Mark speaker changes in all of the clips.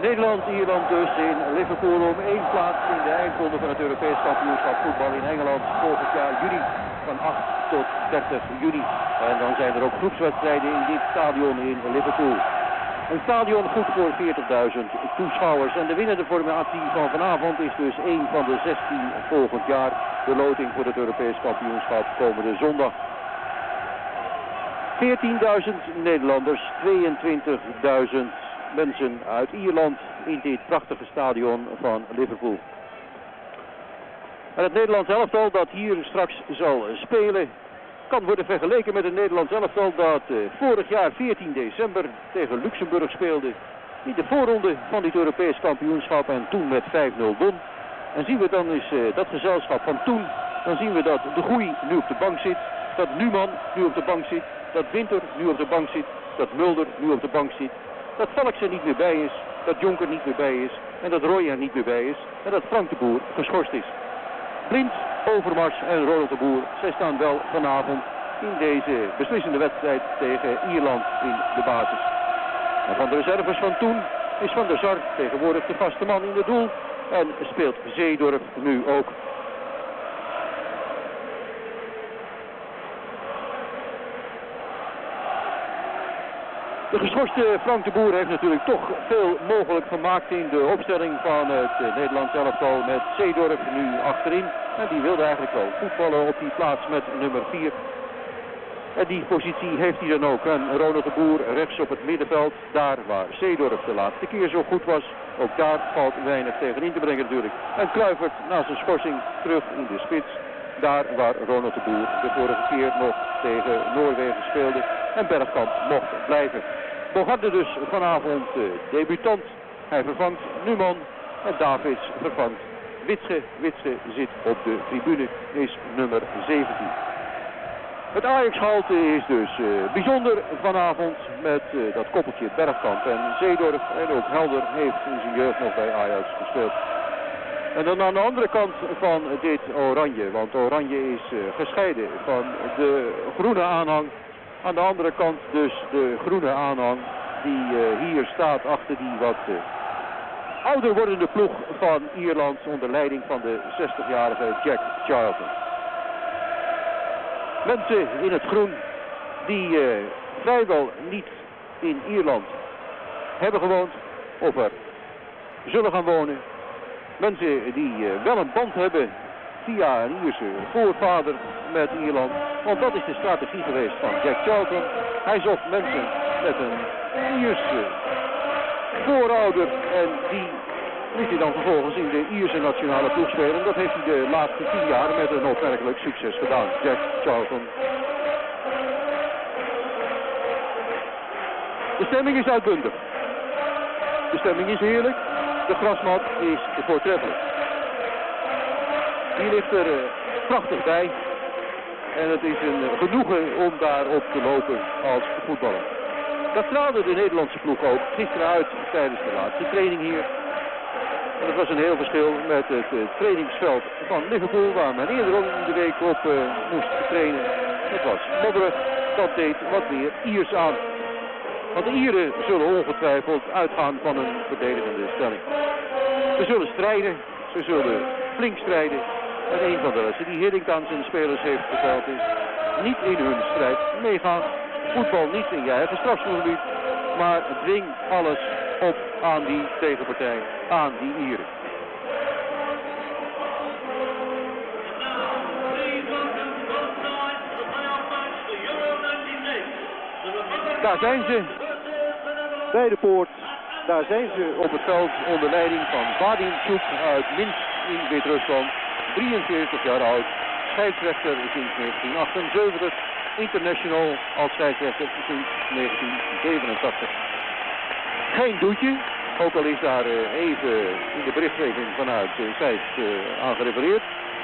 Speaker 1: Nederland-Ierland dus in Liverpool om 1 plaats in de eindronde van het Europees kampioenschap voetbal in Engeland volgend jaar juni van 8 tot 30 juni. En dan zijn er ook groepswedstrijden in dit stadion in Liverpool. Een stadion goed voor 40.000 toeschouwers. En de winnende formatie van vanavond is dus 1 van de 16 volgend jaar. De loting voor het Europees kampioenschap komende zondag. 14.000 Nederlanders, 22.000 mensen uit Ierland in dit prachtige stadion van Liverpool. En het Nederlands elftal dat hier straks zal spelen kan worden vergeleken met het Nederlands elftal dat vorig jaar 14 december tegen Luxemburg speelde in de voorronde van dit Europees kampioenschap en toen met 5-0 won. En zien we dan eens dat gezelschap van toen, dan zien we dat de Goeie nu op de bank zit, dat Numan nu op de bank zit, dat Winter nu op de bank zit, dat Mulder nu op de bank zit, dat Valks er niet meer bij is, dat Jonker niet meer bij is en dat Roy er niet meer bij is en dat Frank de Boer geschorst is. Blind, Overmars en Ronald de Boer, zij staan wel vanavond in deze beslissende wedstrijd tegen Ierland in de basis. En van de reserves van toen is Van der Sar tegenwoordig de vaste man in het doel en speelt Zeedorf nu ook. De geschorste Frank de Boer heeft natuurlijk toch veel mogelijk gemaakt in de opstelling van het Nederlands elftal met Zeedorf nu achterin. En die wilde eigenlijk wel voetballen op die plaats met nummer 4. En die positie heeft hij dan ook. En Ronald de Boer rechts op het middenveld, daar waar Zeedorf de laatste keer zo goed was. Ook daar valt weinig tegen in te brengen natuurlijk. En Kluivert na zijn schorsing terug in de spits. Daar waar Ronald de Boer de vorige keer nog tegen Noorwegen speelde. En Bergkamp mocht blijven. Bogarde dus vanavond debutant. Hij vervangt Numan en Davids vervangt Witsche. Witsche zit op de tribune, is nummer 17. Het Ajax-halte is dus bijzonder vanavond met dat koppeltje Bergkamp en Zeedorf. En ook Helder heeft in zijn jeugd nog bij Ajax gespeeld. En dan aan de andere kant van dit oranje, want oranje is gescheiden van de groene aanhang. Aan de andere kant dus de groene aanhang die hier staat achter die wat ouder wordende ploeg van Ierland onder leiding van de 60-jarige Jack Charlton. Mensen in het groen die vrijwel niet in Ierland hebben gewoond of er zullen gaan wonen. Mensen die wel een band hebben via een Ierse voorvader met Ierland. Want dat is de strategie geweest van Jack Charlton. Hij zocht mensen met een Ierse voorouder en die liet hij dan vervolgens in de Ierse nationale ploeg spelen. Dat heeft hij de laatste 10 jaar met een opmerkelijk succes gedaan. Jack Charlton. De stemming is uitbundig. De stemming is heerlijk. De grasmat is voortreffelijk. Die ligt er prachtig bij. En het is een genoegen om daarop te lopen als voetballer. Dat straalde de Nederlandse ploeg ook gisteren uit tijdens de laatste training hier. En dat was een heel verschil met het trainingsveld van Liverpool, waar men eerder ook in de week op moest trainen. Dat was modderig, dat deed wat meer Iers aan. Want de Ieren zullen ongetwijfeld uitgaan van een verdedigende stelling. Ze zullen strijden, ze zullen flink strijden. En een van de lessen die Hiddink aan zijn spelers heeft verteld is niet in hun strijd meegaan. Voetbal niet in je eigen strafschopgebied, maar dwing alles op aan die tegenpartij, aan die Ieren. Daar zijn ze, bij de poort. Daar zijn ze op het veld onder leiding van Vadimchuk uit Minsk in Wit-Rusland. 43 jaar oud, scheidsrechter sinds 1978, international als scheidsrechter sinds 1987. Geen doetje, ook al is daar even in de berichtgeving vanuit Zeist aan gerefereerd.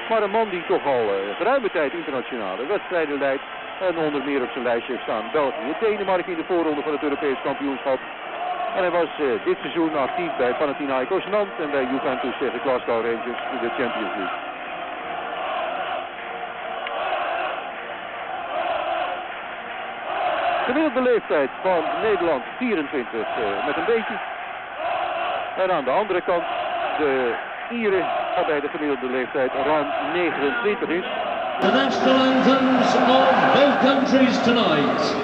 Speaker 1: Maar een man die toch al geruime tijd internationale wedstrijden leidt. En onder meer op zijn lijstje heeft staan België, Denemarken in de voorronde van het Europees kampioenschap. En hij was dit seizoen actief bij Panathinaikos Nantes en bij Juventus tegen Glasgow Rangers in de Champions League. Gemiddelde leeftijd van Nederland 24 met een beetje. En aan de andere kant de Ieren, waarbij de gemiddelde leeftijd ruim 29 is.
Speaker 2: The national anthems of both countries tonight,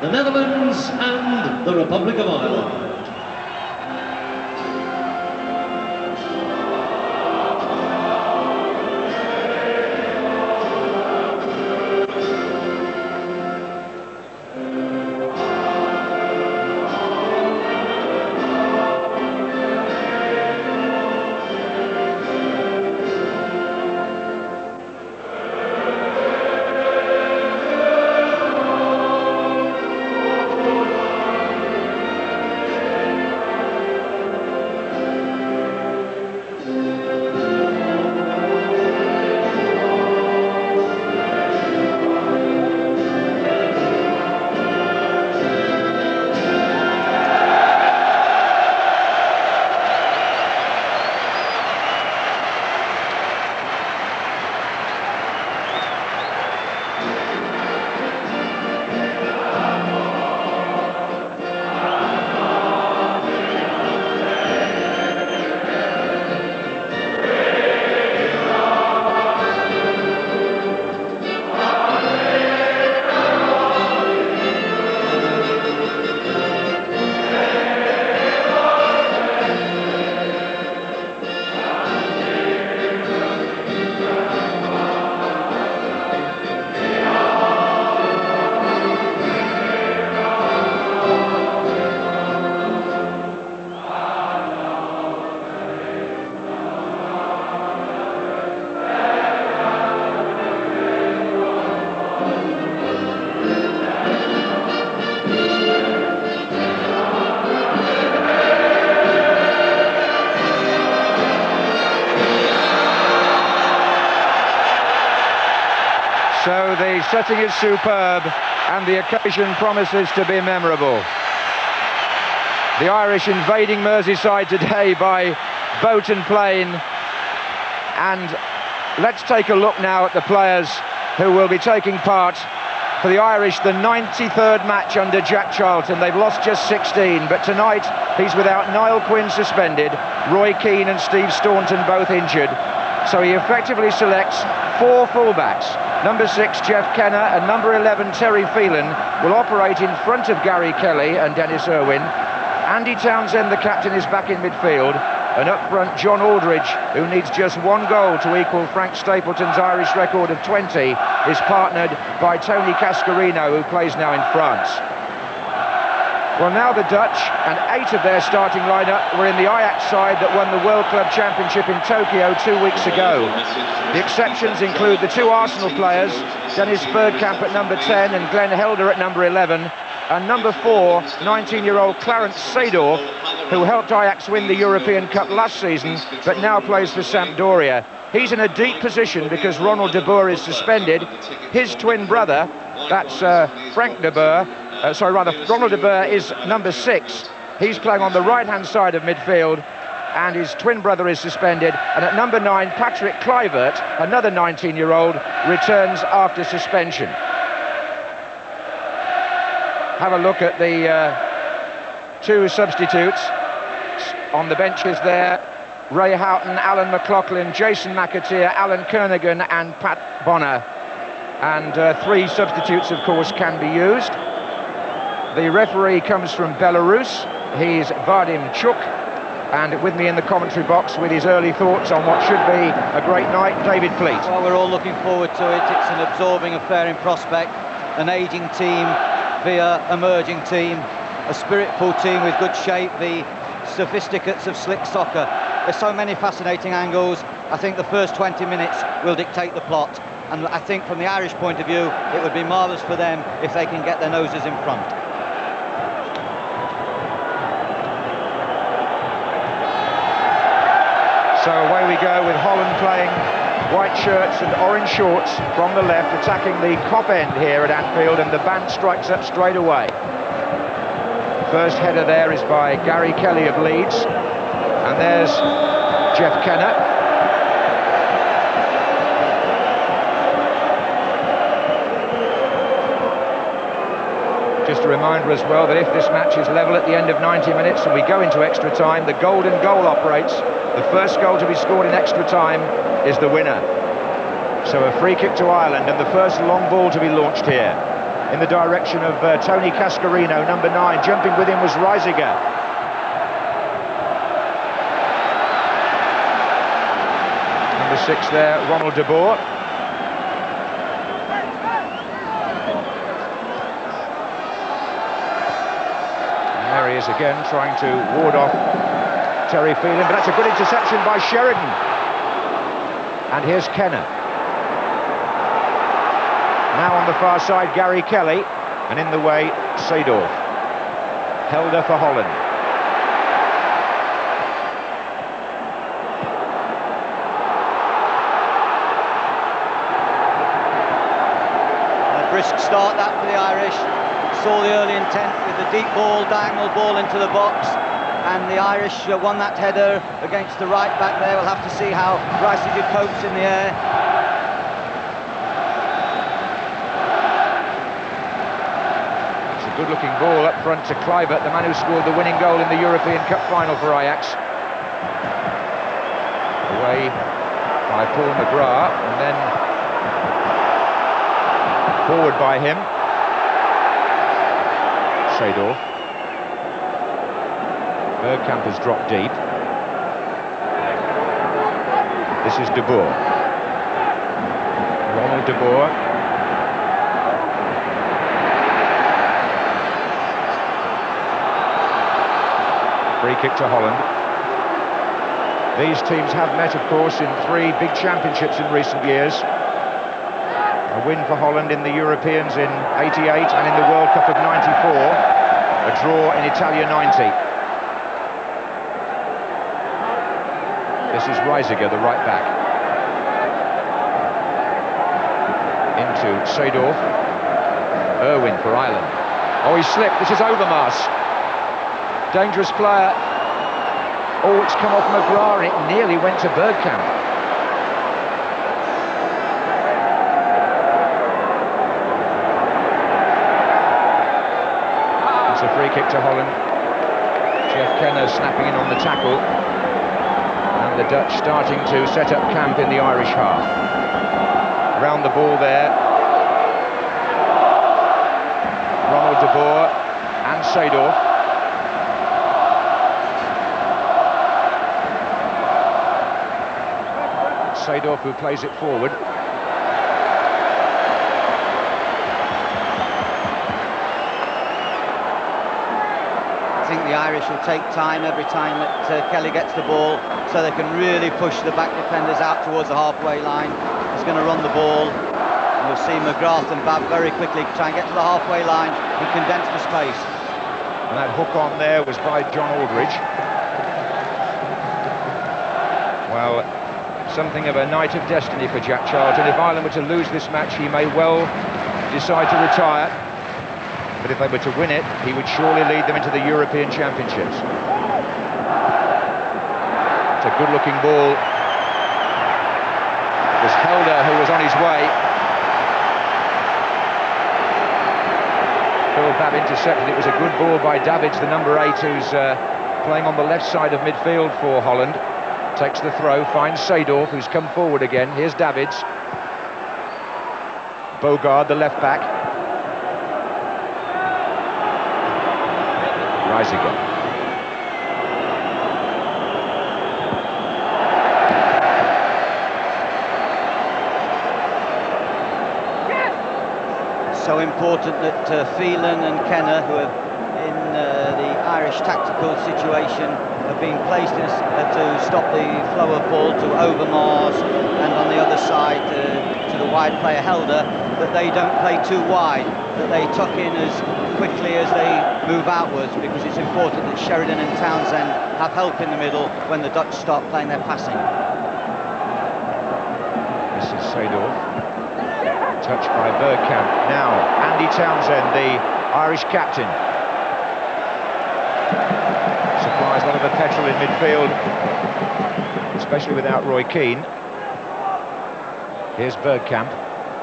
Speaker 2: the Netherlands and the Republic of Ireland.
Speaker 3: So the setting is superb and the occasion promises to be memorable. The Irish invading Merseyside today by boat and plane. And let's take a look now at the players who will be taking part for the Irish, the 93rd match under Jack Charlton. They've lost just 16, but tonight he's without Niall Quinn suspended, Roy Keane and Steve Staunton both injured. So he effectively selects 4 fullbacks. Number 6, Jeff Kenner, and number 11, Terry Phelan, will operate in front of Gary Kelly and Dennis Irwin. Andy Townsend, the captain, is back in midfield. And up front, John Aldridge, who needs just 1 goal to equal Frank Stapleton's Irish record of 20, is partnered by Tony Cascarino, who plays now in France. Well, now the Dutch, and 8 of their starting lineup were in the Ajax side that won the World Club Championship in Tokyo 2 weeks ago. The exceptions include the 2 Arsenal players, Dennis Bergkamp at number 10 and Glenn Helder at number 11, and number 4, 19-year-old Clarence Seedorf, who helped Ajax win the European Cup last season, but now plays for Sampdoria. He's in a deep position because Ronald de Boer is suspended. His twin brother, that's Frank de Boer, Ronald de Boer is number 6. He's playing on the right-hand side of midfield, and his twin brother is suspended. And at number 9, Patrick Kluivert, another 19-year-old, returns after suspension. Have a look at the 2 substitutes on the benches there. Ray Houghton, Alan McLaughlin, Jason McAteer, Alan Kernigan and Pat Bonner. And 3 substitutes, of course, can be used. The referee comes from Belarus. He's Vadim Chuk. And with me in the commentary box with his early thoughts on what should be a great night, David Fleet.
Speaker 4: Well, we're all looking forward to it. It's an absorbing affair in prospect. An ageing team via emerging team. A spiritful team with good shape. The sophisticates of slick soccer. There's so many fascinating angles. I think the first 20 minutes will dictate the plot. And I think from the Irish point of view, it would be marvellous for them if they can get their noses in front.
Speaker 3: So away we go with Holland playing white shirts and orange shorts from the left, attacking the Kop end here at Anfield, and the band strikes up straight away. First header there is by Gary Kelly of Leeds, and there's Jeff Kenner. Just a reminder as well that if this match is level at the end of 90 minutes and we go into extra time, the golden goal operates. The first goal to be scored in extra time is the winner. So a free kick to Ireland, and the first long ball to be launched here in the direction of Tony Cascarino, number 9. Jumping with him was Reisiger. Number 6 there, Ronald de Boer. There he is again, trying to ward off Terry Phelan, but that's a good interception by Sheridan. And here's Kenner. Now on the far side, Gary Kelly, and in the way, Seedorf. Helder for Holland.
Speaker 4: A brisk start that for the Irish. Saw the early intent with the deep ball, diagonal ball into the box, and the Irish won that header against the right back there. We'll have to see how Reisiger copes in the air.
Speaker 3: It's a good-looking ball up front to Kluivert, the man who scored the winning goal in the European Cup final for Ajax. Away by Paul McGrath, and then forward by him. Seedorf. Bergkamp has dropped deep. This is de Boer. Ronald de Boer. Free kick to Holland. These teams have met, of course, in 3 big championships in recent years. A win for Holland in the Europeans in '88 and in the World Cup of '94. A draw in Italia '90. This is Reisiger, the right back. Into Seedorf. Irwin for Ireland. Oh, he slipped. This is Overmars. Dangerous player. Oh, it's come off McGrath, and it nearly went to Bergkamp. It's a free kick to Holland. Jeff Kenner snapping in on the tackle. And the Dutch starting to set up camp in the Irish half. Round the ball there. Ronald de Boer and Seedorf. Seedorf who plays it forward.
Speaker 4: I think the Irish will take time every time that Kelly gets the ball, so they can really push the back defenders out towards the halfway line. He's going to run the ball. And we'll see McGrath and Babb very quickly try and get to the halfway line and condense the space.
Speaker 3: And that hook on there was by John Aldridge. Well, something of a night of destiny for Jack Charlton. If Ireland were to lose this match, he may well decide to retire. But if they were to win it, he would surely lead them into the European Championships. It's a good-looking ball. It was Helder who was on his way. Phil Babb intercepted. It was a good ball by Davids, the number 8, who's playing on the left side of midfield for Holland. Takes the throw, finds Seedorf, who's come forward again. Here's Davids. Bogard, the left back. Reisiger.
Speaker 4: So important that Phelan and Kenner, who are in the Irish tactical situation, have been placed in, to stop the flow of ball to Overmars, and on the other side to the wide player Helder, that they don't play too wide, that they tuck in as quickly as they move outwards, because it's important that Sheridan and Townsend have help in the middle when the Dutch start playing their passing.
Speaker 3: This is Seedorf. Touched by Bergkamp. Now, Andy Townsend, the Irish captain. Supplies a lot of the petrol in midfield, especially without Roy Keane. Here's Bergkamp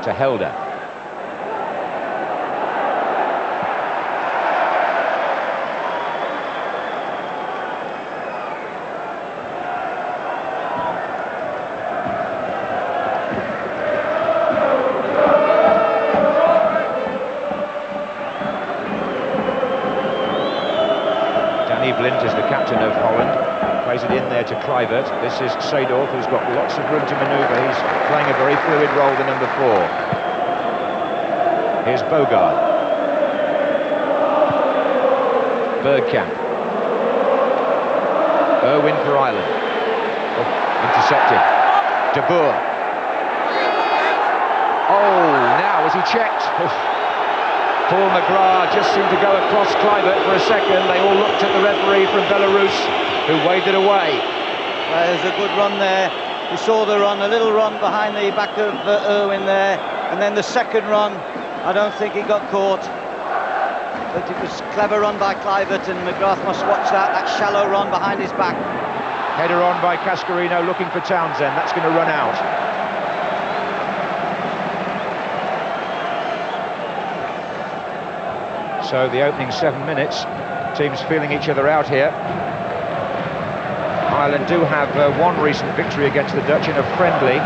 Speaker 3: to Helder. captain of Holland. Plays it in there to Kluivert. This is Seedorf, who's got lots of room to manoeuvre. He's playing a very fluid role, the number 4. Here's Bogard. Bergkamp. Irwin for Ireland. Oh, intercepted. De Boer. Oh, now was he checked? Paul McGrath just seemed to go across Kluivert for a second. They all looked at the referee from Belarus, who waved it away.
Speaker 4: There's a good run there. You saw the run, a little run behind the back of Irwin there, and then the second run, I don't think he got caught. But it was a clever run by Kluivert, and McGrath must watch that shallow run behind his back.
Speaker 3: Header on by Cascarino, looking for Townsend. That's going to run out. So the opening 7 minutes, teams feeling each other out here. Ireland do have one recent victory against the Dutch in a friendly,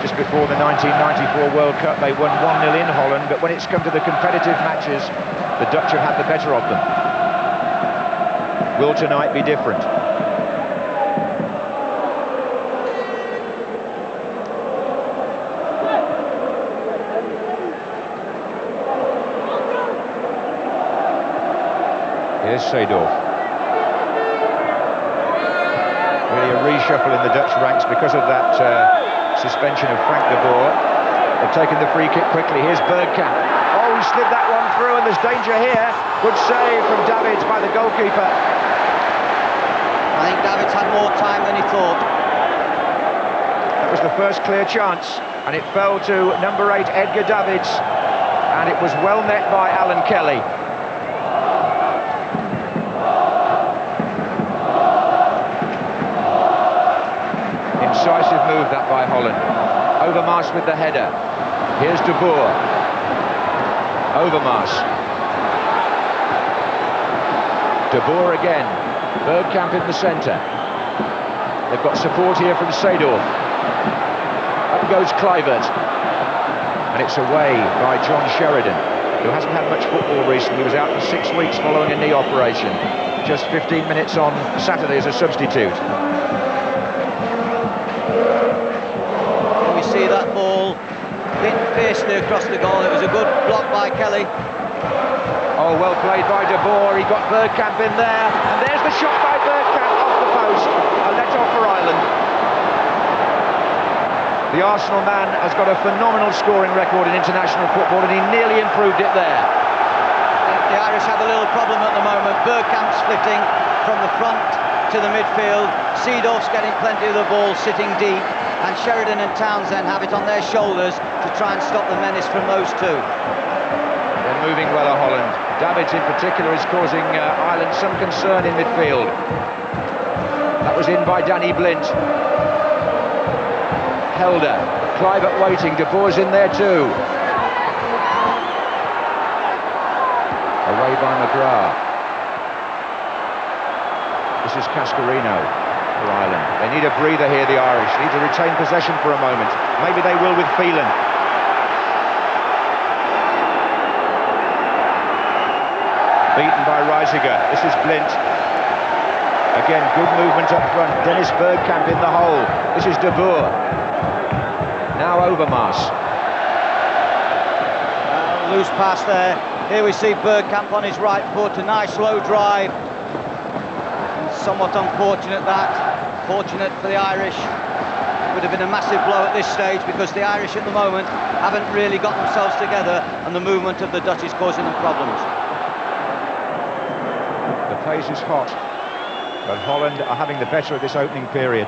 Speaker 3: just before the 1994 World Cup. They won 1-0 in Holland, but when it's come to the competitive matches, the Dutch have had the better of them. Will tonight be different? Here's Seedorf. Really a reshuffle in the Dutch ranks because of that suspension of Frank de Boer. They've taken the free kick quickly. Here's Bergkamp. Oh, he slid that one through, and there's danger here. Good save from Davids by the goalkeeper.
Speaker 4: I think Davids had more time than he thought.
Speaker 3: That was the first clear chance, and it fell to number 8, Edgar Davids, and it was well met by Alan Kelly. Incisive move that by Holland. Overmars with the header. Here's de Boer. Overmars. De Boer again. Bergkamp in the centre. They've got support here from Seedorf. Up goes Kluivert. And it's away by John Sheridan, who hasn't had much football recently. He was out for 6 weeks following a knee operation. Just 15 minutes on Saturday as a substitute.
Speaker 4: We see that ball hit fiercely across the goal. It was a good block by Kelly.
Speaker 3: Oh, well played by de Boer. He got Bergkamp in there, and there's the shot by Bergkamp off the post. A let-off for Ireland. The Arsenal man has got a phenomenal scoring record in international football, and he nearly improved it there.
Speaker 4: The Irish have a little problem at the moment. Bergkamp's splitting from the front to the midfield. Seedorf's getting plenty of the ball, sitting deep, and Sheridan and Townsend have it on their shoulders to try and stop the menace from those two.
Speaker 3: They're moving well at Holland. Davids in particular is causing Ireland some concern in midfield. That was in by Danny Blint. Helder, Kluivert waiting, de Boer's in there too. Away by McGrath. This is Cascarino for Ireland. They need a breather here, the Irish. Need to retain possession for a moment. Maybe they will with Phelan. Beaten by Reisiger. This is Blint. Again, good movement up front. Dennis Bergkamp in the hole. This is de Boer. Now Overmars.
Speaker 4: Loose pass there. Here we see Bergkamp on his right foot. A nice low drive. Somewhat unfortunate that. Fortunate for the Irish. Would have been a massive blow at this stage, because the Irish at the moment haven't really got themselves together, and the movement of the Dutch is causing them problems.
Speaker 3: The pace is hot, but Holland are having the better of this opening period.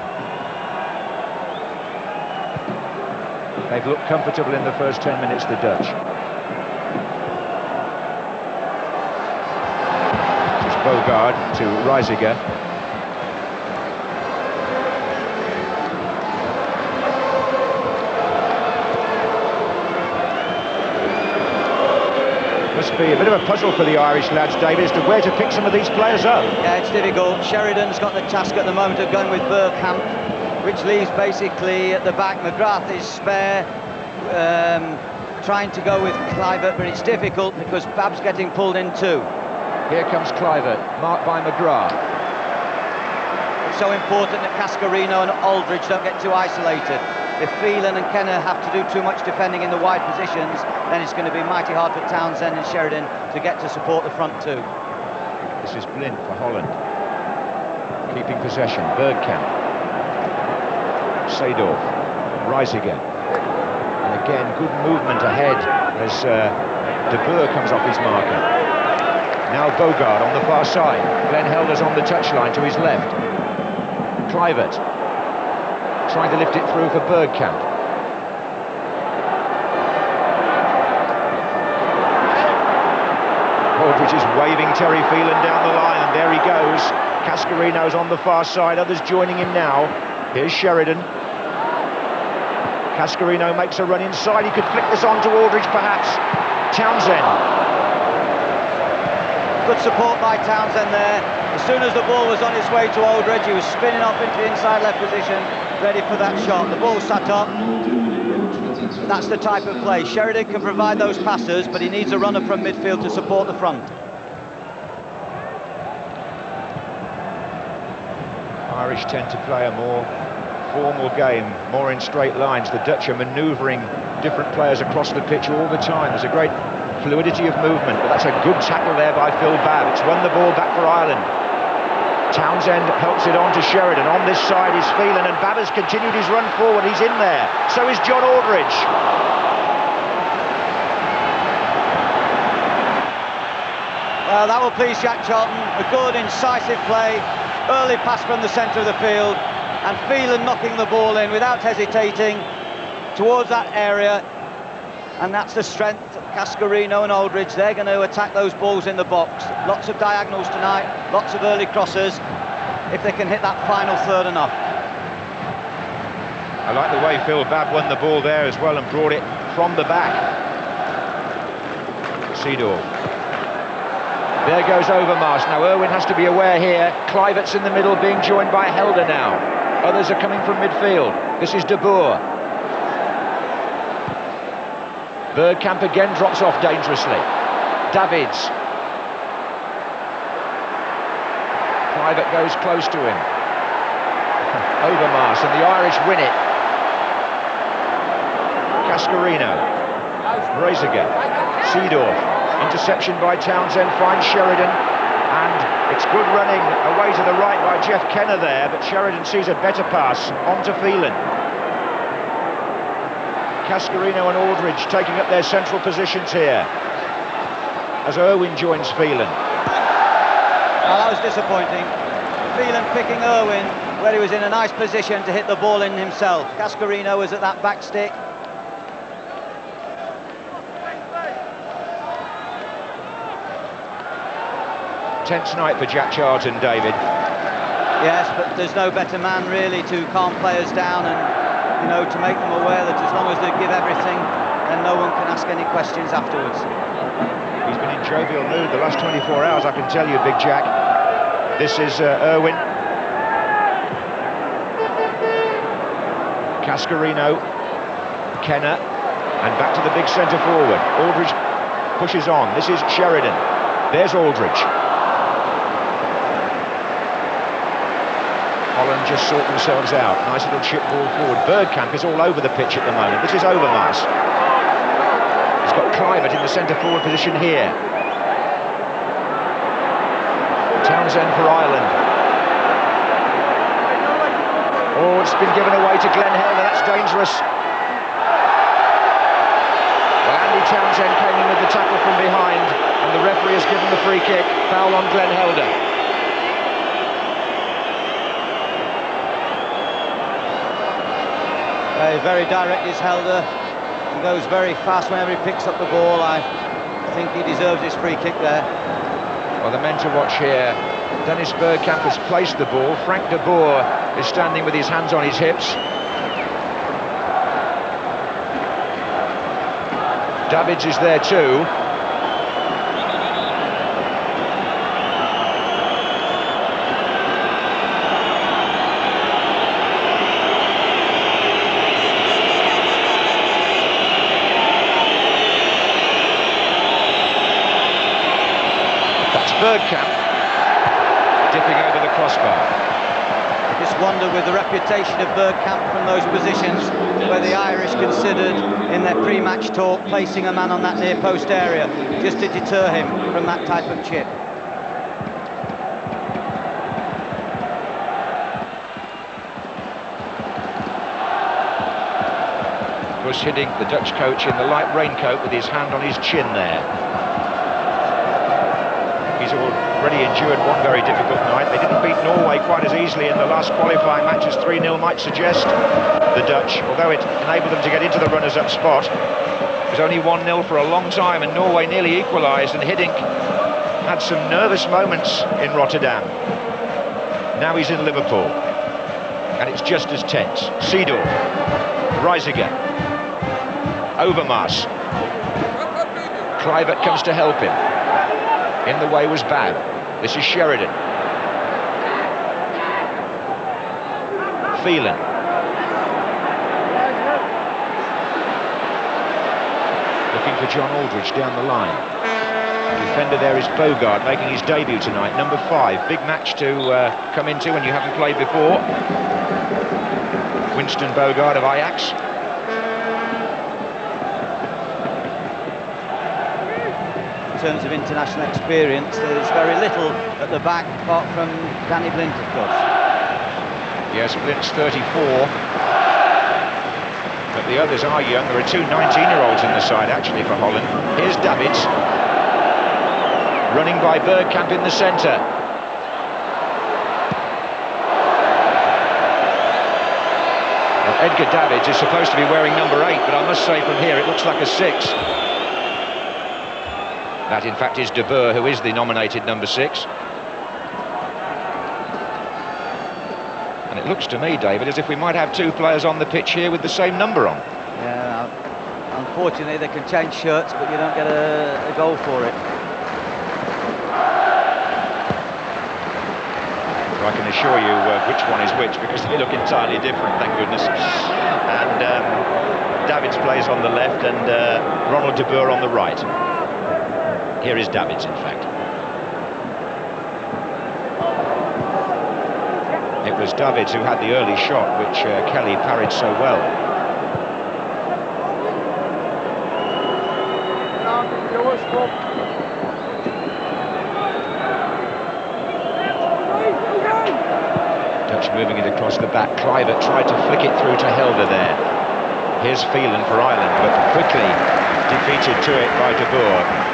Speaker 3: They've looked comfortable in the first 10 minutes, the Dutch. It's Bogard to Reisiger. Must be a bit of a puzzle for the Irish lads, David, as to where to pick some of these players up.
Speaker 4: Yeah, it's difficult. Sheridan's got the task at the moment of going with Bergkamp, which leaves basically at the back. McGrath is spare, trying to go with Kluivert, but it's difficult because Bab's getting pulled in too.
Speaker 3: Here comes Kluivert, marked by McGrath.
Speaker 4: it's so important that Cascarino and Aldridge don't get too isolated. If Phelan and Kenner have to do too much defending in the wide positions, then it's going to be mighty hard for Townsend and Sheridan to get to support the front too.
Speaker 3: This is Blind for Holland. Keeping possession, Bergkamp. Seedorf, Reisiger. And again, good movement ahead as De Boer comes off his marker. Now Bogard on the far side. Glenn Helder's on the touchline to his left. Kluivert trying to lift it through for Bergkamp. Aldridge is waving Terry Phelan down the line, and there he goes. Cascarino's on the far side, others joining him now. Here's Sheridan. Cascarino makes a run inside. He could flick this on to Aldridge, perhaps. Townsend.
Speaker 4: Good support by Townsend there. As soon as the ball was on its way to Aldridge, he was spinning off into the inside left position, ready for that shot. The ball sat up. That's the type of play. Sheridan can provide those passes, but he needs a runner from midfield to support the front.
Speaker 3: Irish tend to play a more formal game, more in straight lines. The Dutch are manoeuvring different players across the pitch all the time. There's a great fluidity of movement, but that's a good tackle there by Phil Babb. It's won the ball back for Ireland. Townsend helps it on to Sheridan. On this side is Phelan, and Babb has continued his run forward. He's in there. So is John Aldridge.
Speaker 4: Well, that will please Jack Charlton. A good, incisive play. Early pass from the centre of the field, and Phelan knocking the ball in without hesitating towards that area. And that's the strength of Cascarino and Aldridge. They're going to attack those balls in the box. Lots of diagonals tonight, lots of early crosses, if they can hit that final third enough.
Speaker 3: I like the way Phil Babb won the ball there as well and brought it from the back. Seedorf. There goes Overmars. Now Irwin has to be aware here. Kluivert's in the middle, being joined by Helder now. Others are coming from midfield. This is De Boer. Bergkamp again drops off dangerously. Davids. Kluivert goes close to him. Overmars, and the Irish win it. Cascarino. Reisiger. Seedorf. Interception by Townsend, finds Sheridan, and it's good running away to the right by Jeff Kenner there, but Sheridan sees a better pass onto Phelan. Cascarino and Aldridge taking up their central positions here as Irwin joins Phelan.
Speaker 4: Well, that was disappointing. Phelan picking Irwin where he was in a nice position to hit the ball in himself. Cascarino was at that back stick.
Speaker 3: Tense night for Jack Charlton, David.
Speaker 4: Yes, but there's no better man really to calm players down and, you know, to make them aware that as long as they give everything, then no one can ask any questions afterwards.
Speaker 3: He's been in jovial mood the last 24 hours, I can tell you, Big Jack. This is Irwin. Cascarino, Kenner, and back to the big centre forward. Aldridge pushes on. This is Sheridan. There's Aldridge. Holland just sort themselves out. Nice little chip ball forward. Bergkamp is all over the pitch at the moment. This is Overmars. He's got Kluivert in the centre forward position here. Townsend for Ireland. Oh, it's been given away to Glenn Helder. That's dangerous. Well, Andy Townsend came in with the tackle from behind, and the referee has given the free kick. Foul on Glenn Helder.
Speaker 4: Very direct is Helder. He goes very fast whenever he picks up the ball. I think he deserves his free kick there.
Speaker 3: Well, the men to watch here. Dennis Bergkamp has placed the ball. Frank de Boer is standing with his hands on his hips. Davids is there too. Bergkamp dipping over the crossbar.
Speaker 4: just wonder, with the reputation of Bergkamp from those positions, where the Irish considered in their pre-match talk placing a man on that near post area just to deter him from that type of chip.
Speaker 3: Was hitting the Dutch coach in the light raincoat with his hand on his chin there. He's already endured one very difficult night. They didn't beat Norway quite as easily in the last qualifying match as 3-0 might suggest. The Dutch, although it enabled them to get into the runners-up spot, it was only 1-0 for a long time, and Norway nearly equalised, and Hiddink had some nervous moments in Rotterdam. Now he's in Liverpool, and it's just as tense. Seedorf, Reisiger, Overmars. Kluivert comes to help him. In the way was Babb. This is Sheridan. Phelan. Looking for John Aldridge down the line. Defender there is Bogard, making his debut tonight, number 5. Big match to come into when you haven't played before. Winston Bogard of Ajax.
Speaker 4: In terms of international experience, there's very little at the back, apart from Danny Blind, of course.
Speaker 3: Yes, Blind's 34. But the others are young. There are 2 19-year-olds in the side, actually, for Holland. Here's Davids. Running by Bergkamp in the centre. Well, Edgar Davids is supposed to be wearing number 8, but I must say from here it looks like a 6. That, in fact, is De Boer, who is the nominated number 6. And it looks to me, David, as if we might have 2 players on the pitch here with the same number on.
Speaker 4: Yeah, unfortunately they can change shirts, but you don't get a goal for it.
Speaker 3: I can assure you which one is which, because they look entirely different, thank goodness. And Davids plays on the left and Ronald De Boer on the right. Here is Davids, in fact. It was Davids who had the early shot, which Kelly parried so well. Dutch moving it across the back. Kluivert tried to flick it through to Helder there. Here's Phelan for Ireland, but quickly defeated to it by De Boer.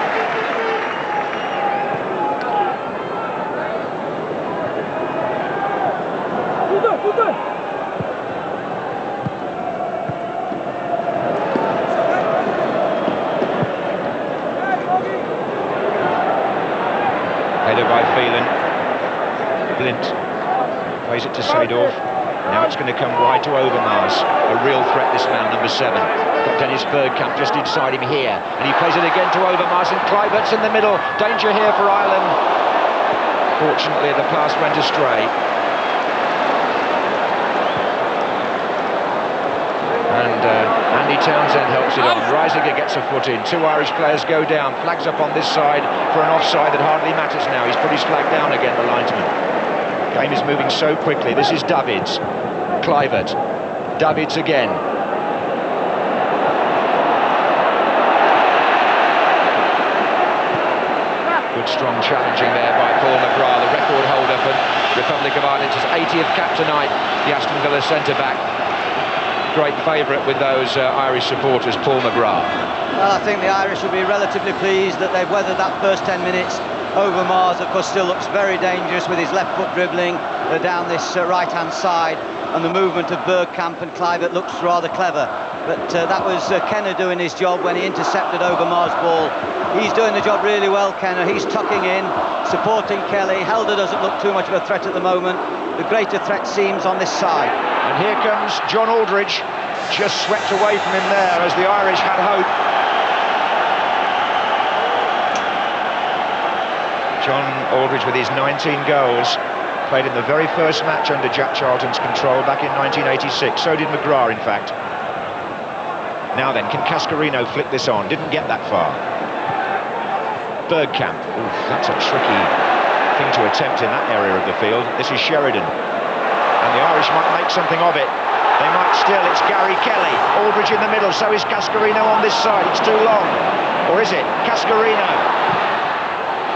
Speaker 3: Header by Phelan. Blint plays it to Seedorf. Now it's going to come wide to Overmars. A real threat, this man, number 7. Got Dennis Bergkamp just inside him here, and he plays it again to Overmars, and Kluivert's in the middle. Danger here for Ireland. Fortunately, the pass went astray. And Andy Townsend helps it on. Reisiger gets a foot in. 2 Irish players go down. Flags up on this side for an offside that hardly matters now. He's put his flag down again, the linesman. Game is moving so quickly. This is Davids. Kluivert. Davids again. Good strong challenging there by Paul McGrath, the record holder for Republic of Ireland. His 80th cap tonight, the Aston Villa centre-back. Great favourite with those Irish supporters, Paul McGrath.
Speaker 4: Well, I think the Irish will be relatively pleased that they've weathered that first 10 minutes. Overmars, of course, still looks very dangerous with his left foot dribbling down this right-hand side, and the movement of Bergkamp and Kluivert looks rather clever. But that was Kenner doing his job when he intercepted Overmars' ball. He's doing the job really well, Kenner. He's tucking in, supporting Kelly. Helder doesn't look too much of a threat at the moment. The greater threat seems on this side.
Speaker 3: And here comes John Aldridge, just swept away from him there as the Irish had hope. John Aldridge with his 19 goals, played in the very first match under Jack Charlton's control back in 1986. So did McGrath, in fact. Now then, can Cascarino flick this on? Didn't get that far. Bergkamp. Oof, that's a tricky thing to attempt in that area of the field. This is Sheridan. And the Irish might make something of it. They might still. It's Gary Kelly. Aldridge in the middle, so is Cascarino on this side. It's too long. Or is it? Cascarino.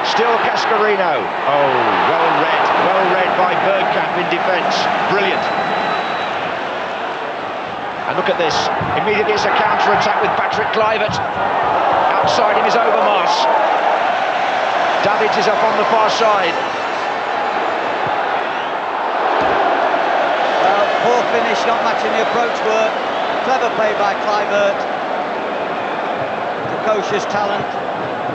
Speaker 3: Still Cascarino. Oh, well read by Bergkamp in defence. Brilliant. And look at this. Immediately it's a counter-attack with Patrick Kluivert. Outside him is Overmars. Davids is up on the far side.
Speaker 4: Well, poor finish, not matching the approach work. Clever play by Kluivert. Precocious talent.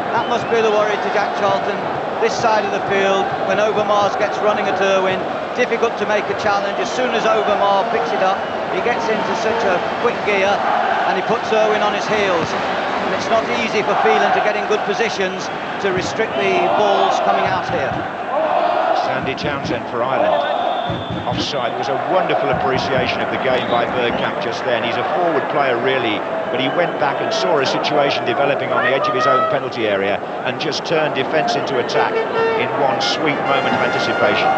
Speaker 4: That must be the worry to Jack Charlton. This side of the field, when Overmars gets running at Irwin, difficult to make a challenge. As soon as Overmars picks it up, he gets into such a quick gear and he puts Irwin on his heels. And it's not easy for Phelan to get in good positions to restrict the balls coming out here.
Speaker 3: Sandy Townsend for Ireland. Offside. There was a wonderful appreciation of the game by Bergkamp just then. He's a forward player really, but he went back and saw a situation developing on the edge of his own penalty area and just turned defence into attack in one sweet moment of anticipation.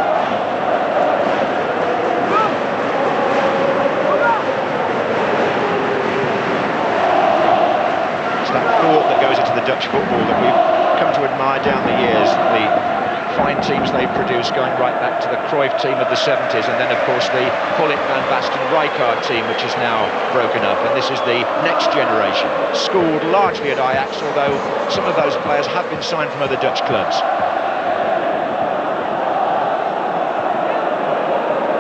Speaker 3: It's that thought that goes into the Dutch football that we've come to admire down the years, the fine teams they've produced, going right back to the Cruyff team of the 70s, and then of course the Gullit, Van Basten, Rijkaard team, which is now broken up, and this is the next generation, schooled largely at Ajax, although some of those players have been signed from other Dutch clubs.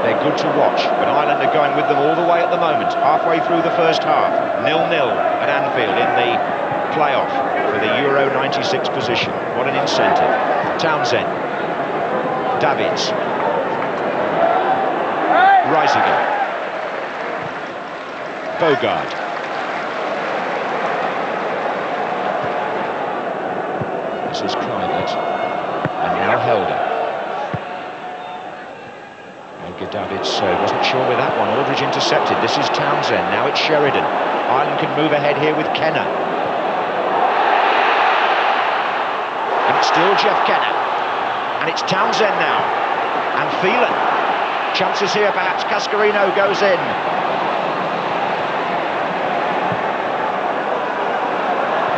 Speaker 3: They're good to watch, but Ireland are going with them all the way at the moment, halfway through the first half, 0-0 at Anfield in the playoff for the Euro 96 position. What an incentive. Townsend, Davids, Reisiger, Bogard, this is Kluivert, and now Helder. Edgar Davids wasn't sure with that one. Aldridge intercepted. This is Townsend. Now it's Sheridan. Ireland can move ahead here with Kenner. And it's still Jeff Kenner. And it's Townsend now. And Phelan. Chances here, perhaps. Cascarino goes in.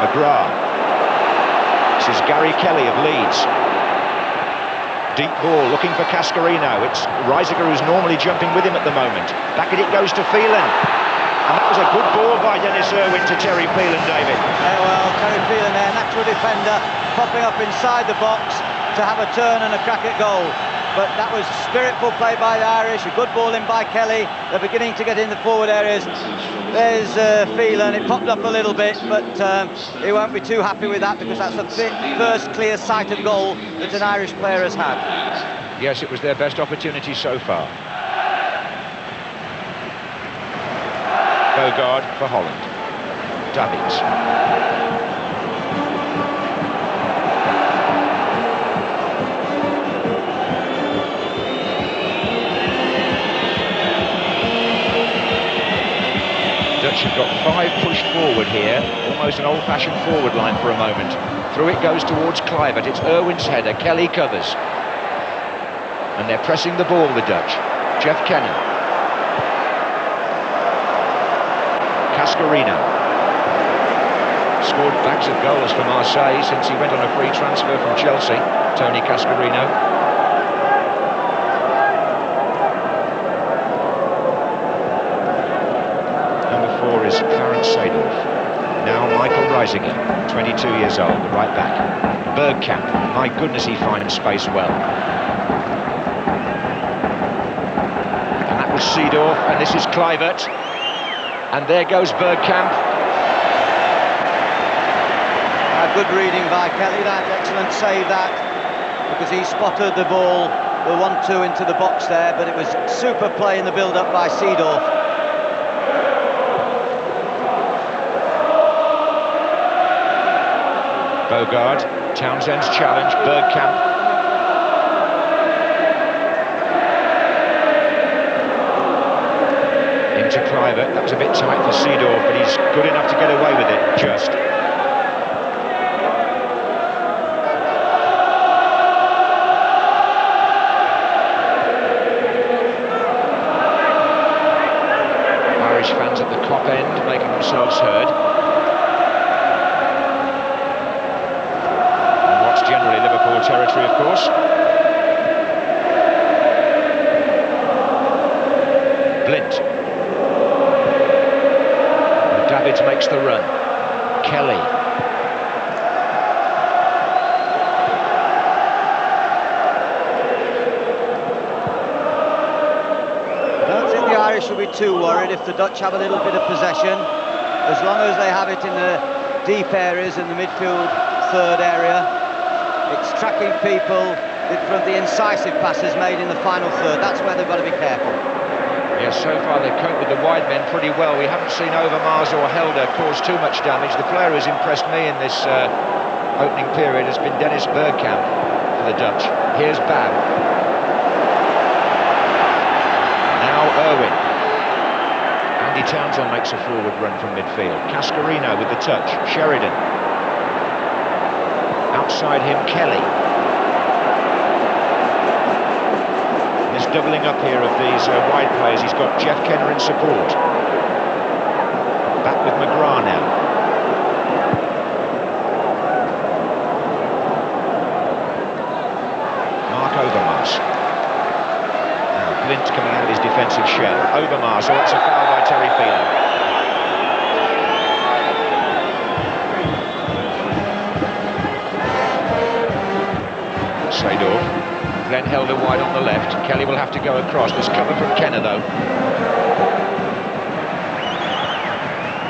Speaker 3: McGrath. This is Gary Kelly of Leeds. Deep ball, looking for Cascarino. It's Reisiger who's normally jumping with him at the moment. Back it goes to Phelan. And that was a good ball by Dennis Irwin to Terry Phelan, David.
Speaker 4: Yeah, well, Terry Phelan there, natural defender, popping up inside the box to have a turn and a crack at goal. But that was spiritful play by the Irish, a good ball in by Kelly. They're beginning to get in the forward areas. There's Phelan, it popped up a little bit, but he won't be too happy with that because that's the first clear sight of goal that an Irish player has had.
Speaker 3: Yes, it was their best opportunity so far. Bogard for Holland. Davids. Dutch have got 5 pushed forward here, almost an old-fashioned forward line for a moment. Through it goes towards Kluivert. It's Irwin's header. Kelly covers. And they're pressing the ball, the Dutch. Jeff Kenner. Cascarino. Scored bags of goals for Marseille since he went on a free transfer from Chelsea, Tony Cascarino. Number 4 is Clarence Seedorf. Now Michael Reisiger, 22 years old, the right back. Bergkamp, my goodness, he finds space well. And that was Seedorf, and this is Kluivert. And there goes Bergkamp.
Speaker 4: Good reading by Kelly, that excellent save that, because he spotted the ball, the 1-2 into the box there, but it was super play in the build-up by Seedorf.
Speaker 3: Bogard, Townsend's challenge, Bergkamp. Into Kluivert, that was a bit tight for Seedorf, but he's good enough to get away with it, just. Irish fans at the Kop end making themselves heard. And what's generally Liverpool territory, of course. Blint. And Davids makes the run. Kelly.
Speaker 4: Should be too worried if the Dutch have a little bit of possession, as long as they have it in the deep areas in the midfield third area. It's tracking people from the incisive passes made in the final third. That's where they've got to be careful.
Speaker 3: Yes, so far they've coped with the wide men pretty well. We haven't seen Overmars or Helder cause too much damage. The player who's impressed me in this opening period has been Dennis Bergkamp for the Dutch. Here's Bab. Now Irwin. Andy Townsend makes a forward run from midfield. Cascarino with the touch. Sheridan. Outside him, Kelly. There's doubling up here of these wide players. He's got Jeff Kenner in support. Back with McGrath now. Mark Overmars. Blint coming out of his defensive shell. Overmars, oh, it's a foul by Terry Phelan. Seedorf. Glenn Helder wide on the left. Kelly will have to go across. There's cover from Kenner though.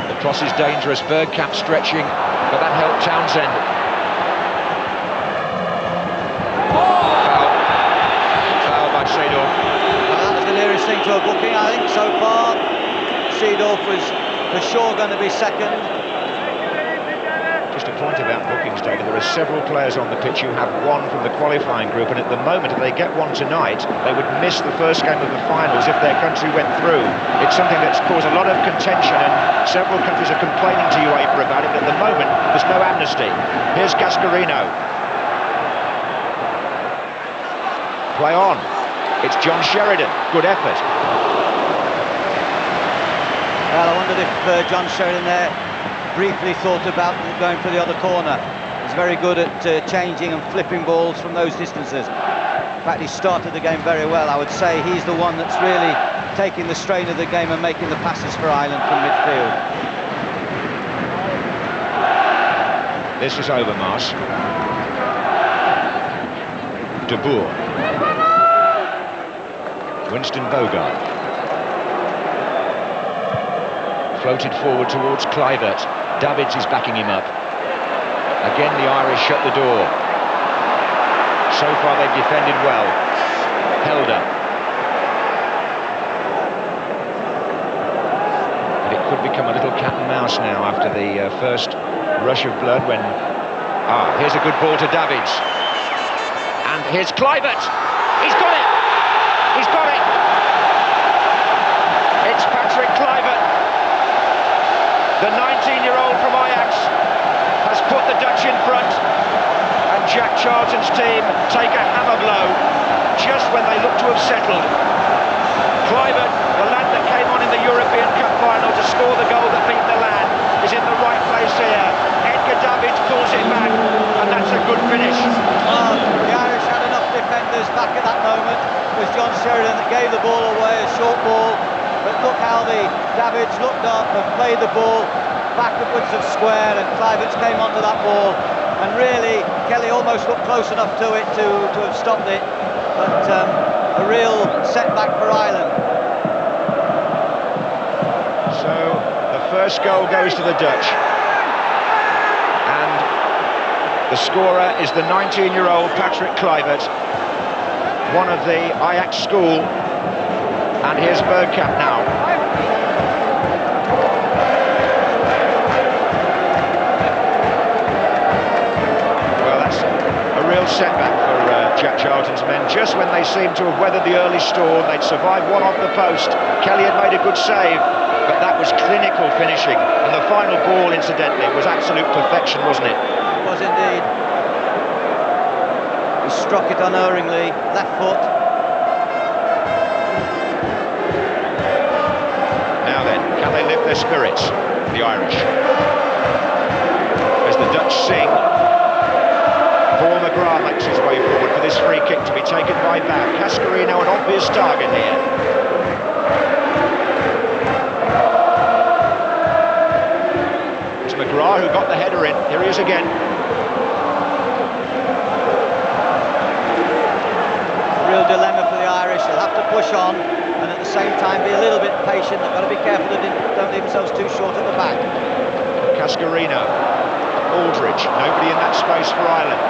Speaker 3: The cross is dangerous. Bergkamp stretching, but that helped Townsend. Foul by Seedorf.
Speaker 4: Nearest thing to a booking, I think, so far. Seedorf was for sure going to be second.
Speaker 3: Just a point about bookings, David. There are several players on the pitch who have one from the qualifying group, and at the moment, if they get one tonight, they would miss the first game of the finals if their country went through. It's something that's caused a lot of contention, and several countries are complaining to UEFA about it. But at the moment, there's no amnesty. Here's Cascarino. Play on. It's John Sheridan. Good effort.
Speaker 4: Well, I wondered if John Sheridan there briefly thought about going for the other corner. He's very good at changing and flipping balls from those distances. In fact, he started the game very well. I would say he's the one that's really taking the strain of the game and making the passes for Ireland from midfield.
Speaker 3: This is Overmars. De Boer. Winston Bogart. Floated forward towards Kluivert. Davids is backing him up. Again, the Irish shut the door. So far, they've defended well. Helder. But it could become a little cat and mouse now after the first rush of blood when... here's a good ball to Davids. And here's Kluivert. He's got it! He's got it! It's Patrick Kluivert. The 19-year-old from Ajax has put the Dutch in front, and Jack Charlton's team take a hammer blow just when they look to have settled. Kluivert, the lad that came on in the European Cup final to score the goal that beat Milan, is in the right place here. Edgar Davids pulls it back, and that's a good finish.
Speaker 4: The Irish had enough defenders back at that moment. It was John Sheridan that gave the ball away, a short ball. But look how the Davids looked up and played the ball back upwards of square, and Kluivert came onto that ball. And really, Kelly almost looked close enough to it to have stopped it. But a real setback for Ireland.
Speaker 3: So the first goal goes to the Dutch. And the scorer is the 19-year-old Patrick Kluivert, one of the Ajax school. And here's Bergkamp now. Well, that's a real setback for Jack Charlton's men. Just when they seemed to have weathered the early storm, they'd survived one off the post. Kelly had made a good save, but that was clinical finishing. And the final ball, incidentally, was absolute perfection, wasn't it?
Speaker 4: It was indeed. He struck it unerringly, left foot.
Speaker 3: Now then, can they lift their spirits, the Irish. As the Dutch sing, Paul McGrath makes his way forward for this free kick to be taken by Bab. Cascarino, an obvious target here. It's McGrath who got the header in. Here he is again.
Speaker 4: Real dilemma for the Irish. They'll have to push on and at the same time be a little bit patient. They've got to be careful they don't leave themselves too short at the back.
Speaker 3: Cascarino, Aldridge, nobody in that space for Ireland.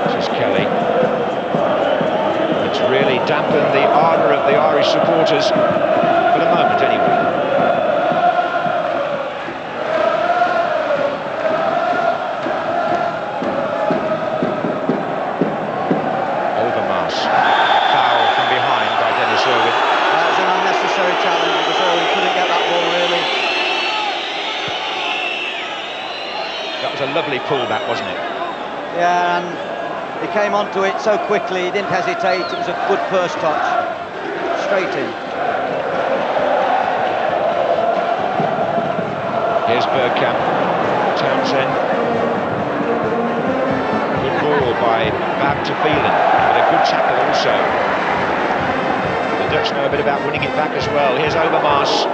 Speaker 3: This is Kelly. It's really dampened the ardour of the Irish supporters, for the moment anyway. A lovely pull that, wasn't it?
Speaker 4: Yeah, and he came onto it so quickly, he didn't hesitate. It was a good first touch. Straight in.
Speaker 3: Here's Bergkamp. Townsend. Good ball by Bab to Phelan, but a good tackle also. The Dutch know a bit about winning it back as well. Here's Overmars.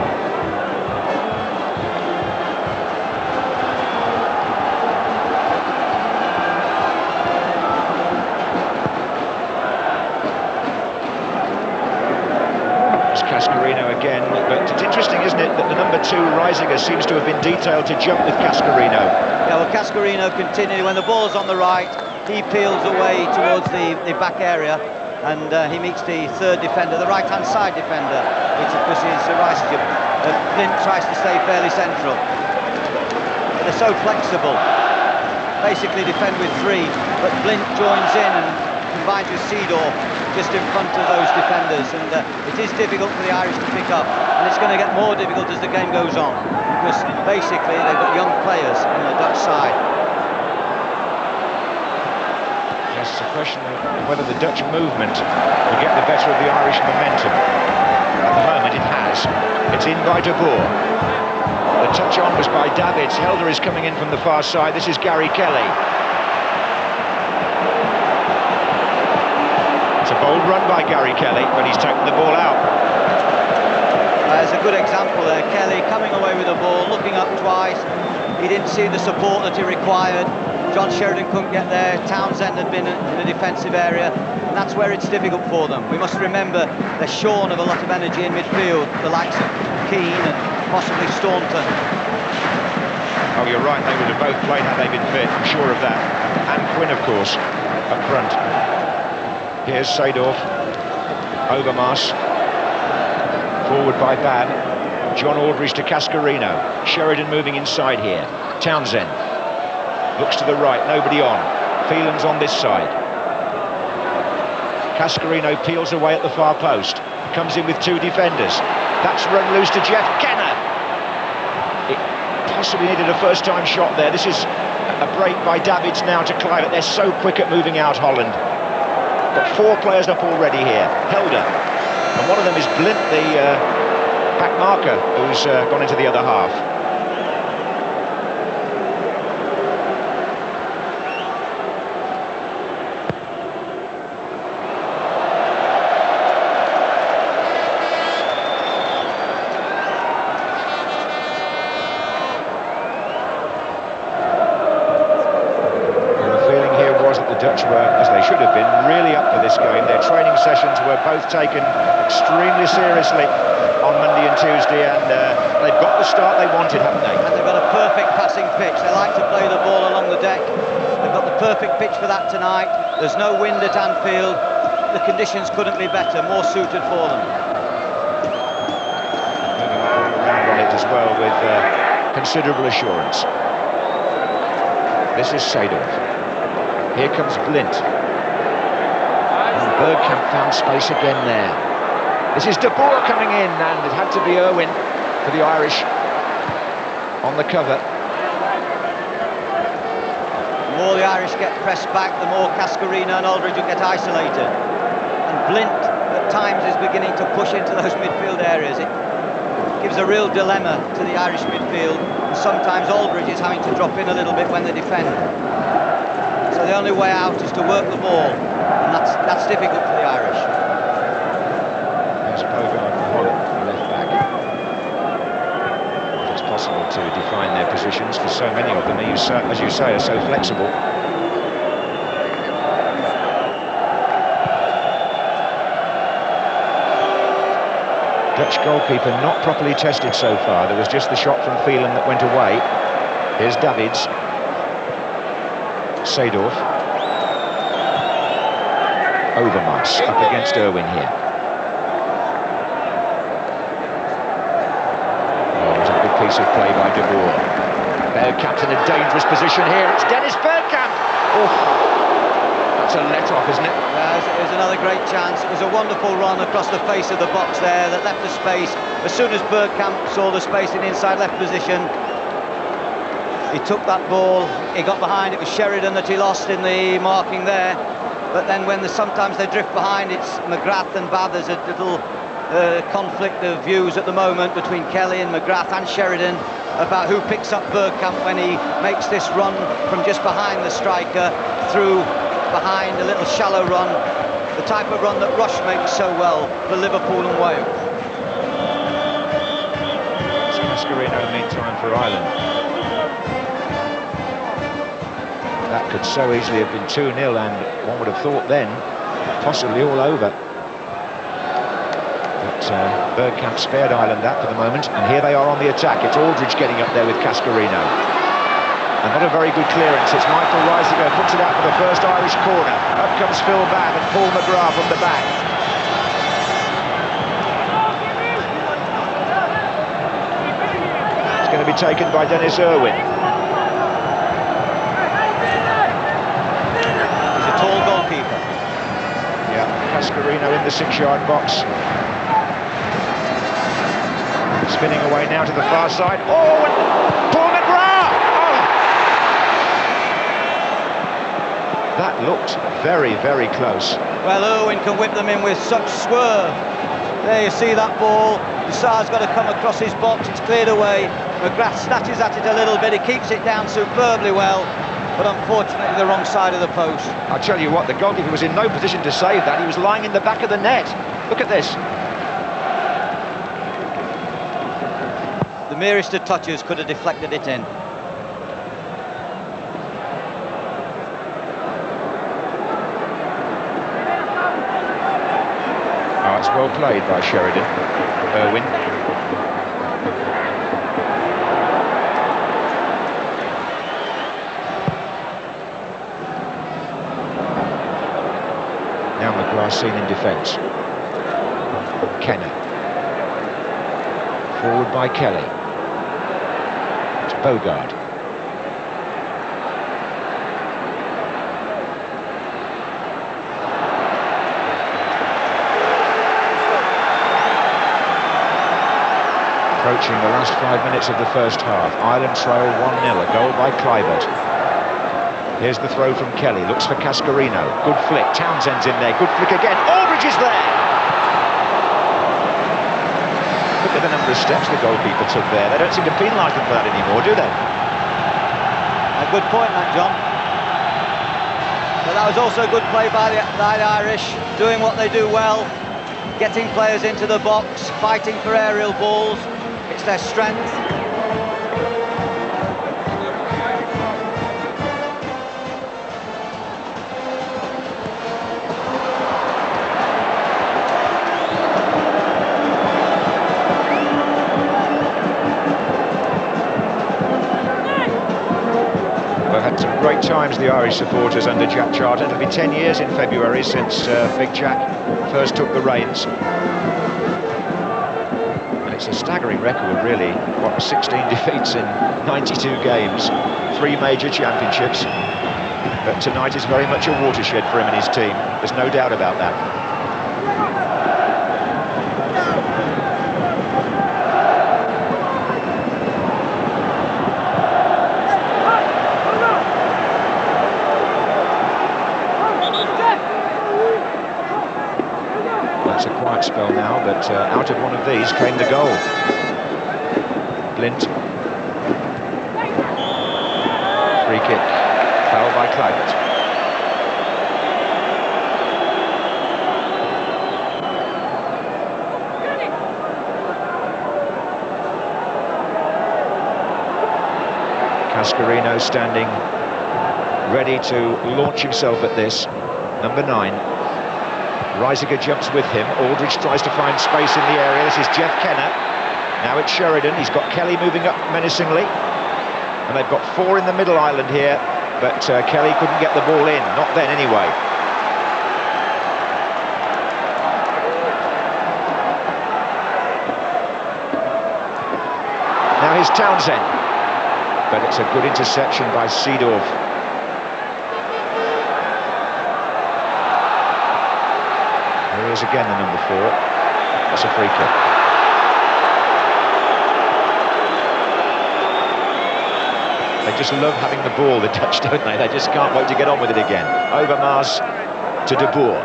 Speaker 3: Cascarino again, but it's interesting, isn't it, that the number 2 Reisiger seems to have been detailed to jump with Cascarino.
Speaker 4: Yeah, well, Cascarino continually, when the ball's on the right, he peels away towards the back area, and he meets the third defender, the right-hand side defender, which of course is Reisiger. Flint tries to stay fairly central. They're so flexible, basically defend with 3, but Flint joins in and combines with Seedorf just in front of those defenders, and it is difficult for the Irish to pick up, and it's going to get more difficult as the game goes on, because basically they've got young players on the Dutch side.
Speaker 3: Yes, it's a question of whether the Dutch movement will get the better of the Irish momentum. At the moment it has. It's in by De Boer. The touch on was by Davids. Helder is coming in from the far side. This is Gary Kelly. It's a bold run by Gary Kelly, but he's taken the ball out.
Speaker 4: There's a good example there. Kelly coming away with the ball, looking up twice. He didn't see the support that he required. John Sheridan couldn't get there. Townsend had been in the defensive area, and that's where it's difficult for them. We must remember they're shorn of a lot of energy in midfield, the likes of Keane and possibly Staunton.
Speaker 3: Oh, you're right, they would have both played had they been fit, I'm sure of that. And Quinn, of course, up front. Here's Seedorf, Overmars, forward by Bab, John Aldridge to Cascarino, Sheridan moving inside here, Townsend, looks to the right, nobody on, Phelan's on this side, Cascarino peels away at the far post, comes in with 2 defenders, that's run loose to Jeff Kenner, it possibly needed a first-time shot there. This is a break by Davids now to Clive, they're so quick at moving out, Holland. Got 4 players up already here. Helder, and one of them is Blint, the back marker, who's gone into the other half. Dutch were, as they should have been, really up for this game. Their training sessions were both taken extremely seriously on Monday and Tuesday, and they've got the start they wanted, haven't they?
Speaker 4: And they've got a perfect passing pitch. They like to play the ball along the deck. They've got the perfect pitch for that tonight. There's no wind at Anfield. The conditions couldn't be better, more suited for them.
Speaker 3: Moving all around on it as well with considerable assurance. This is Seedorf. Here comes Blint. And Bergkamp found space again there. This is De Boer coming in, and it had to be Irwin for the Irish. on the cover.
Speaker 4: The more the Irish get pressed back, the more Cascarino and Aldridge will get isolated. And Blint, at times, is beginning to push into those midfield areas. It gives a real dilemma to the Irish midfield. And sometimes Aldridge is having to drop in a little bit when they defend. So the only way out is to work the ball, and that's difficult for the Irish.
Speaker 3: There's Bogard and Holland, the left back. It's possible to define their positions, for so many of them, as you say, are so flexible. Dutch goalkeeper not properly tested so far. There was just the shot from Phelan that went away. Here's Davids. Seedorf. Overmars up against Irwin here. Oh, it was a good piece of play by De Boer. Bergkamp's in a dangerous position here. It's Dennis Bergkamp. Oh, that's a let-off, isn't it?
Speaker 4: Yeah, it was another great chance. It was a wonderful run across the face of the box there that left the space. As soon as Bergkamp saw the space in inside left position, he took that ball, he got behind. It was Sheridan that he lost in the marking there. But then when sometimes they drift behind, it's McGrath and Bath. There's a little conflict of views at the moment between Kelly and McGrath and Sheridan about who picks up Bergkamp when he makes this run from just behind the striker through behind, a little shallow run, the type of run that Rush makes so well for Liverpool and Wales.
Speaker 3: It's Cascarino meantime for Ireland. That could so easily have been 2-0, and one would have thought then possibly all over. But Bergkamp spared Ireland that for the moment, and here they are on the attack. It's Aldridge getting up there with Cascarino. And not a very good clearance. It's Michael Reisiger puts it out for the first Irish corner. Up comes Phil Babb and Paul McGrath from the back. It's going to be taken by Dennis Irwin.
Speaker 4: Tall goalkeeper.
Speaker 3: Yeah, Cascarino in the 6-yard box. Spinning away now to the far side. Oh, and Paul McGrath! Oh! That looked very, very close.
Speaker 4: Well, Irwin can whip them in with such swerve. There you see that ball. Sar's got to come across his box. It's cleared away. McGrath snatches at it a little bit. He keeps it down superbly well. But unfortunately the wrong side of the post.
Speaker 3: I'll tell you what, the goalkeeper was in no position to save that. He was lying in the back of the net. Look at this.
Speaker 4: The merest of touches could have deflected it in.
Speaker 3: Oh, it's well played by Sheridan. Irwin. Now McGrath seen in defence. Kenner. Forward by Kelly. It's Bogard. Approaching the last 5 minutes of the first half. Ireland trail 1-0, a goal by Clivert. Here's the throw from Kelly, looks for Cascarino. Good flick, Townsend's in there, good flick again. Aldridge is there! Look at the number of steps the goalkeeper took there. They don't seem to penalise him for that anymore, do they?
Speaker 4: A good point, that, John. But that was also good play by the Irish, doing what they do well, getting players into the box, fighting for aerial balls. It's their strength.
Speaker 3: Great times, the Irish supporters under Jack Charlton. It'll be 10 years in February since Big Jack first took the reins. And it's a staggering record, really. What, 16 defeats in 92 games, 3 major championships. But tonight is very much a watershed for him and his team. There's no doubt about that. but out of one of these came the goal. Blint. Free kick, foul by Kluivert. Cascarino standing ready to launch himself at this. Number 9. Reisiger jumps with him. Aldridge tries to find space in the area. This is Jeff Kenner. Now it's Sheridan. He's got Kelly moving up menacingly. And they've got 4 in the middle island here, but Kelly couldn't get the ball in. Not then, anyway. Now here's Townsend. But it's a good interception by Seedorf. Here he is again, the number 4. That's a free kick. They just love having the ball, the Dutch, don't they? They just can't wait to get on with it again. Overmars to De Boer.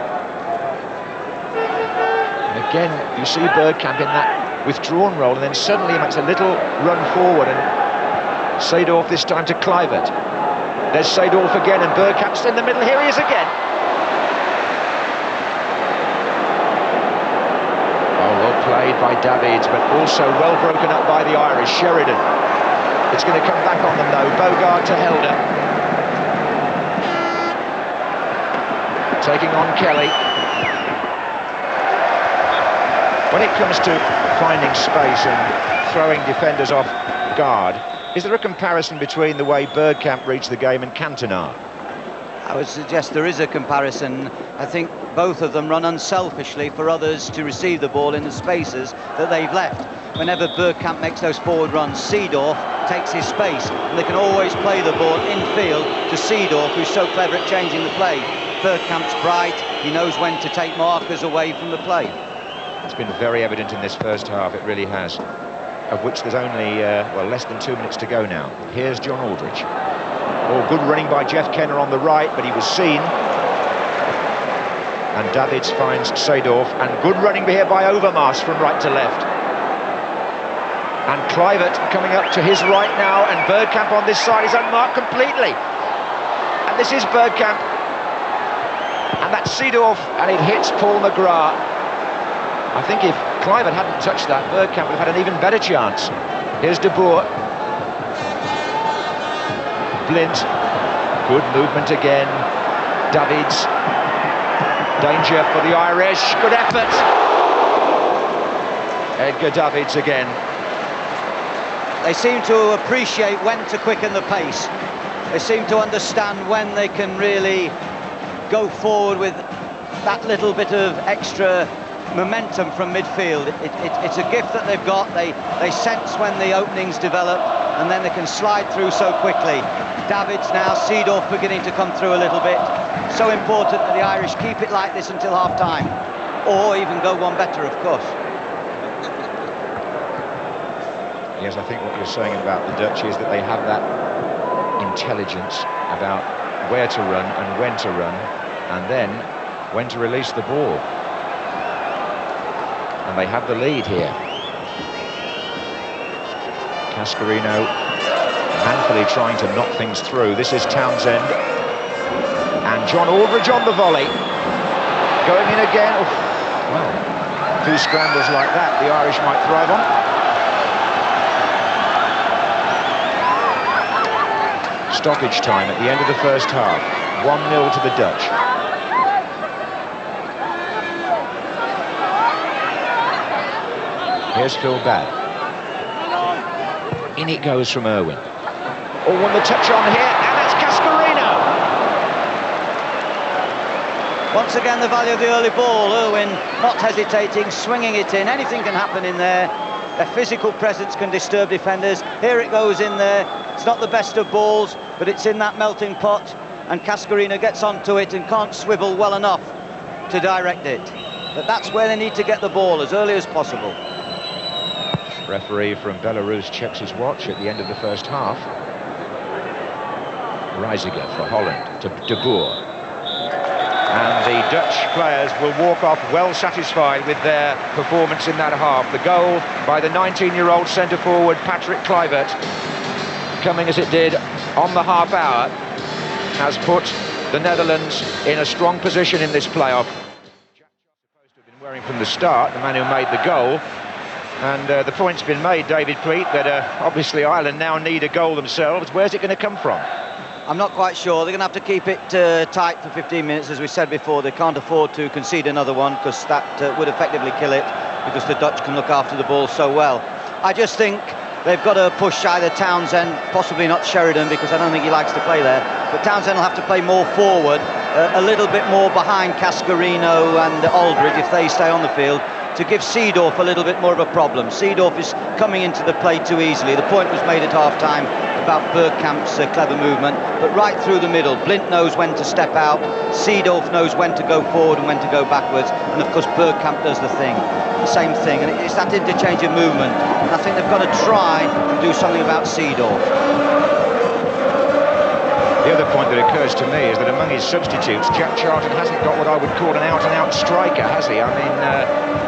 Speaker 3: And again, you see Bergkamp in that withdrawn role, and then suddenly he makes a little run forward, and Seedorf this time to Kluivert. There's Seedorf again, and Bergkamp's in the middle. Here he is again. Oh, well played by Davids, but also well broken up by the Irish. Sheridan. It's going to come back on them though. Bogard to Helder. Taking on Kelly. When it comes to finding space and throwing defenders off guard, is there a comparison between the way Bergkamp reads the game and Cantona?
Speaker 4: I would suggest there is a comparison. I think both of them run unselfishly for others to receive the ball in the spaces that they've left. Whenever Bergkamp makes those forward runs, Seedorf takes his space, and they can always play the ball infield to Seedorf, who's so clever at changing the play. Bergkamp's bright, he knows when to take markers away from the play.
Speaker 3: It's been very evident in this first half, it really has, of which there's only, well, less than 2 minutes to go now. Here's John Aldridge. Oh, good running by Jeff Kenner on the right, but he was seen. And Davids finds Seedorf, and good running here by Overmars from right to left. And Kluivert coming up to his right now, and Bergkamp on this side is unmarked completely. And this is Bergkamp. And that's Seedorf, and it hits Paul McGrath. I think if Kluivert hadn't touched that, Bergkamp would have had an even better chance. Here's De Boer. Blint. Good movement again. Davids. Danger for the Irish. Good effort. Edgar Davids again.
Speaker 4: They seem to appreciate when to quicken the pace. They seem to understand when they can really go forward with that little bit of extra momentum from midfield. It's a gift that they've got. They sense when the openings develop, and then they can slide through so quickly. Davids now, Seedorf beginning to come through a little bit. So important that the Irish keep it like this until half-time, or even go one better, of course.
Speaker 3: Yes, I think what you're saying about the Dutch is that they have that intelligence about where to run and when to run, and then when to release the ball. And they have the lead here. Cascarino manfully trying to knock things through. This is Townsend. And John Aldridge on the volley. Going in again. Oh, well, 2 scrambles like that, the Irish might thrive on. Stoppage time at the end of the first half. 1-0 to the Dutch. Here's Phil Babb. In it goes from Irwin. Oh, won the touch on here, and that's Cascarino.
Speaker 4: Once again, the value of the early ball. Irwin not hesitating, swinging it in. Anything can happen in there. Their physical presence can disturb defenders. Here it goes in there. It's not the best of balls, but it's in that melting pot, and Cascarino gets onto it and can't swivel well enough to direct it. But that's where they need to get the ball as early as possible.
Speaker 3: Referee from Belarus checks his watch at the end of the first half. Reisiger for Holland to De Boer. And the Dutch players will walk off well satisfied with their performance in that half. The goal by the 19-year-old centre-forward Patrick Kluivert, coming as it did on the half hour, has put the Netherlands in a strong position in this playoff. Supposed to have been wearing from the start, the man who made the goal. And the point's been made, David Pleat, that obviously Ireland now need a goal themselves. Where's it going to come from?
Speaker 4: I'm not quite sure. They're going to have to keep it tight for 15 minutes, as we said before. They can't afford to concede another one, because that would effectively kill it, because the Dutch can look after the ball so well. I just think they've got to push either Townsend, possibly not Sheridan, because I don't think he likes to play there, but Townsend will have to play more forward, a little bit more behind Cascarino and Aldridge if they stay on the field, to give Seedorf a little bit more of a problem. Seedorf is coming into the play too easily. The point was made at half-time about Bergkamp's clever movement, but right through the middle, Blint knows when to step out, Seedorf knows when to go forward and when to go backwards, and of course Bergkamp does the same thing, and it's that interchange of movement, and I think they've got to try and do something about Seedorf.
Speaker 3: The other point that occurs to me is that among his substitutes, Jack Charlton hasn't got what I would call an out-and-out striker, has he? I mean,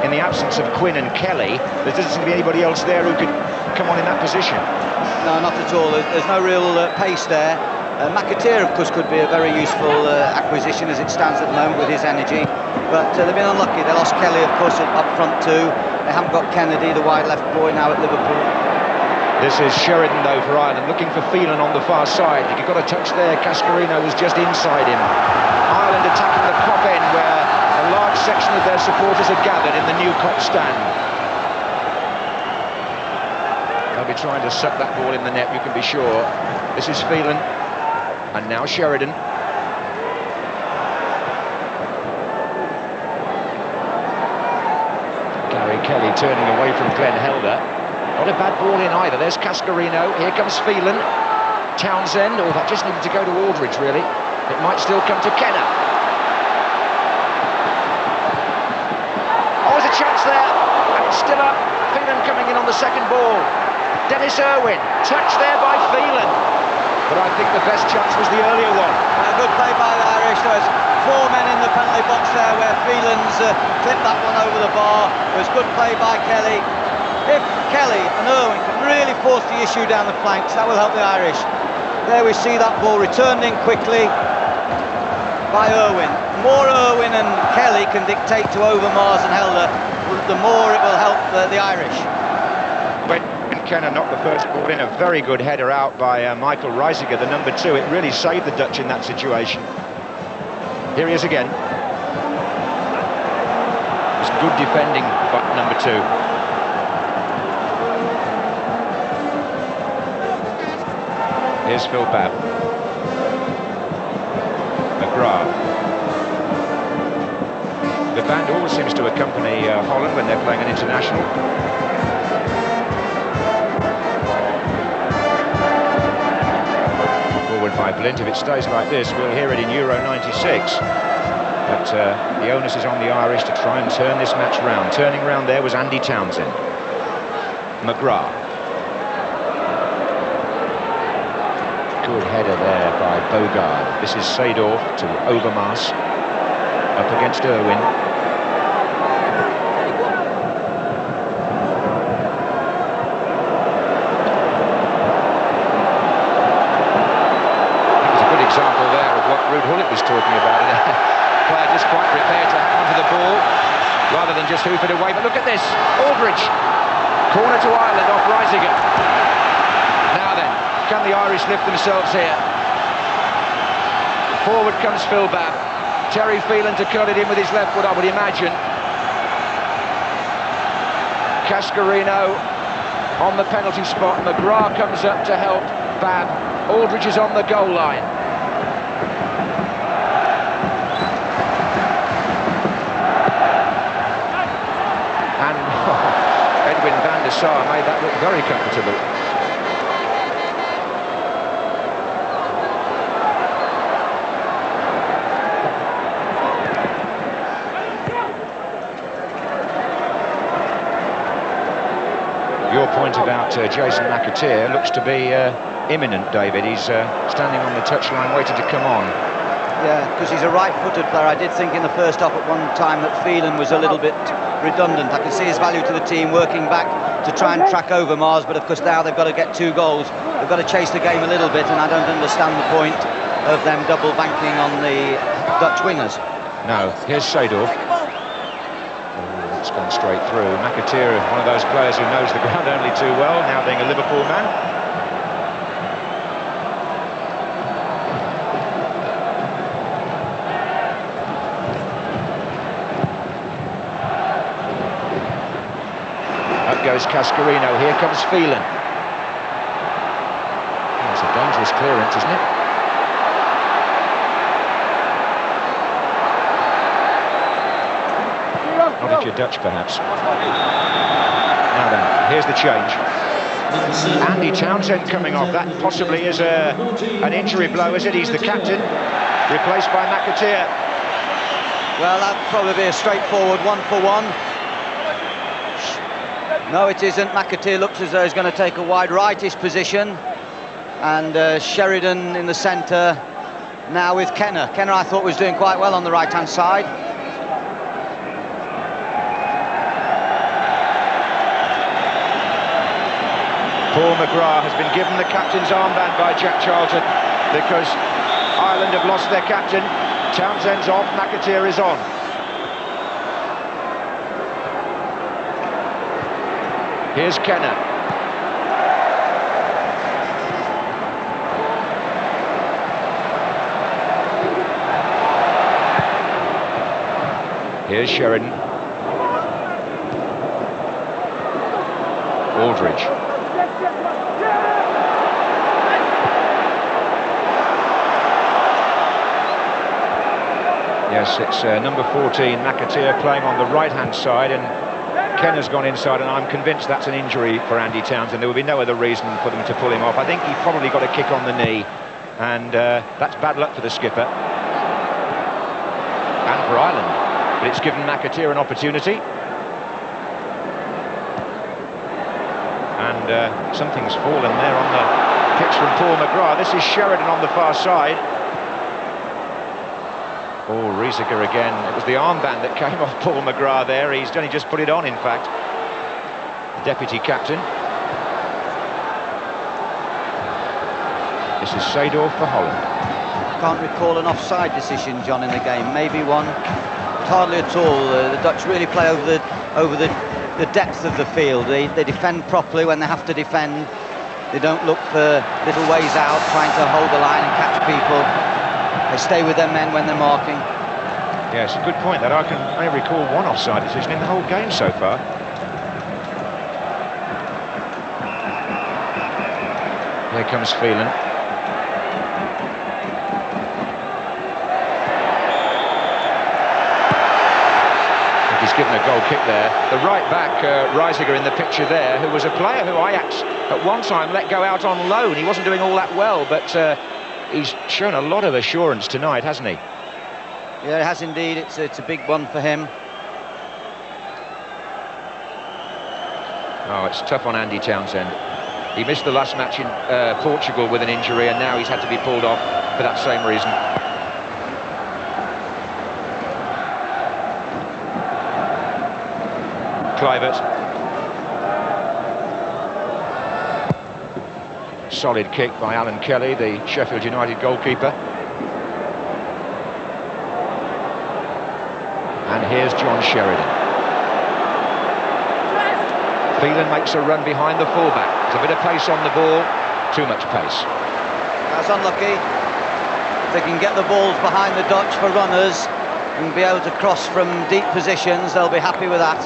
Speaker 3: in the absence of Quinn and Kelly, there doesn't seem to be anybody else there who could come on in that position. No,
Speaker 4: not at all. There's no real pace there. McAteer, of course, could be a very useful acquisition as it stands at the moment with his energy, but they've been unlucky. They lost Kelly, of course, up front too. They haven't got Kennedy, the wide left boy, now at Liverpool.
Speaker 3: This is Sheridan, though, for Ireland, looking for Phelan on the far side. He got a touch there. Cascarino was just inside him. Ireland attacking the Kop end, where a large section of their supporters are gathered in the new Kop stand. They'll be trying to suck that ball in the net, you can be sure. This is Phelan, and now Sheridan. Gary Kelly turning away from Glenn Helder. Not a bad ball in either. There's Cascarino. Here comes Phelan. Townsend. Oh, that just needed to go to Aldridge, really. It might still come to Kenner. Oh, there's a chance there. And it's still up. Phelan coming in on the second ball. Dennis Irwin. Touch there by Phelan. But I think the best chance was the earlier one.
Speaker 4: Good play by the Irish. There's 4 men in the penalty box there where Phelan's clipped that one over the bar. It was good play by Kelly. If Kelly and Irwin can really force the issue down the flanks, that will help the Irish. There we see that ball returned in quickly by Irwin. The more Irwin and Kelly can dictate to Overmars and Helder, the more it will help the Irish.
Speaker 3: When Kenner knocked the first ball in, a very good header out by Michael Reisiger, the number 2. It really saved the Dutch in that situation. Here he is again. It's good defending by number 2. Here's Phil Babb. McGrath. The band always seems to accompany Holland when they're playing an international. Forward by Blint. If it stays like this, we'll hear it in Euro 96. But the onus is on the Irish to try and turn this match round. Turning round there was Andy Townsend. McGrath. Good header there by Bogard. This is Seedorf to Overmars. Up against Irwin. That was a good example there of what Ruud Gullit was talking about. Player just quite prepared to hang onto the ball rather than just hoof it away. But look at this. Aldridge. Corner to Ireland off Reisiger. Now then. Can the Irish lift themselves here? Forward comes Phil Babb. Terry Phelan to curl it in with his left foot, I would imagine. Cascarino on the penalty spot. McGrath comes up to help Babb. Aldridge is on the goal line. And Edwin van der Sar made that look very comfortable. Your point about Jason McAteer looks to be imminent, David. He's standing on the touchline waiting to come on.
Speaker 4: Yeah, because he's a right-footed player. I did think in the first half at one time that Phelan was a little bit redundant. I can see his value to the team working back to try and track over Mars, but of course now they've got to get 2 goals. They've got to chase the game a little bit, and I don't understand the point of them double banking on the Dutch wingers.
Speaker 3: No, here's Seedorf. Oh, it's gone straight through. McAteer, one of those players who knows the ground only too well, now being a Liverpool man. Goes Cascarino, here comes Phelan. Oh, it's a dangerous clearance, isn't it? Not if you're Dutch, perhaps. Now then, here's the change. Andy Townsend coming off. That possibly is an injury blow, is it? He's the captain, replaced by McAteer.
Speaker 4: Well, that'd probably be a straightforward 1-for-1. No, it isn't. McAteer looks as though he's going to take a wide rightish position. And Sheridan in the centre now with Kenner. Kenner, I thought, was doing quite well on the right-hand side.
Speaker 3: Paul McGrath has been given the captain's armband by Jack Charlton because Ireland have lost their captain. Townsend's off, McAteer is on. Here's Kenner. Here's Sheridan. Aldridge. Yes, it's number 14, McAteer, playing on the right-hand side, and Kenner's gone inside, and I'm convinced that's an injury for Andy Townsend. There would be no other reason for them to pull him off. I think he probably got a kick on the knee, and that's bad luck for the skipper and for Ireland. But it's given McAteer an opportunity. And something's fallen there on the pitch from Paul McGrath. This is Sheridan on the far side. Oh, Riesiger again. It was the armband that came off Paul McGrath there. He's only just put it on, in fact. The deputy captain. This is Seedorf for Holland.
Speaker 4: Can't recall an offside decision, John, in the game. Maybe one, but hardly at all. The Dutch really play over the depth of the field. They defend properly when they have to defend. They don't look for little ways out, trying to hold the line and catch people. They stay with their men when they're marking.
Speaker 3: Yes, a good point. That I can only recall one offside decision in the whole game so far. Here comes Phelan. He's given a goal kick there. The right back, Riesiger, in the picture there, who was a player who Ajax at one time let go out on loan. He wasn't doing all that well, but he's shown a lot of assurance tonight, hasn't he?
Speaker 4: Yeah, it has indeed. It's a big one for him.
Speaker 3: Oh, it's tough on Andy Townsend. He missed the last match in Portugal with an injury, and now he's had to be pulled off for that same reason. Kluivert. Solid kick by Alan Kelly, the Sheffield United goalkeeper. And here's John Sheridan. Phelan makes a run behind the fullback. There's a bit of pace on the ball, too much pace.
Speaker 4: That's unlucky. If they can get the balls behind the Dutch for runners and be able to cross from deep positions, they'll be happy with that.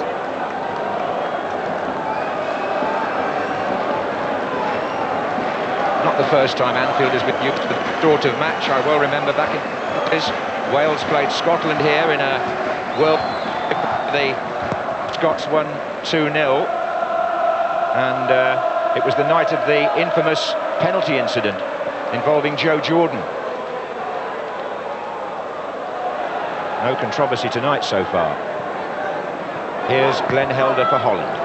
Speaker 3: Not the first time Anfield has been used for the sort of match. I well remember back in Wales played Scotland here in a World Cup. The Scots won 2-0, and it was the night of the infamous penalty incident involving Joe Jordan. No controversy tonight so far. Here's Glenn Helder for Holland.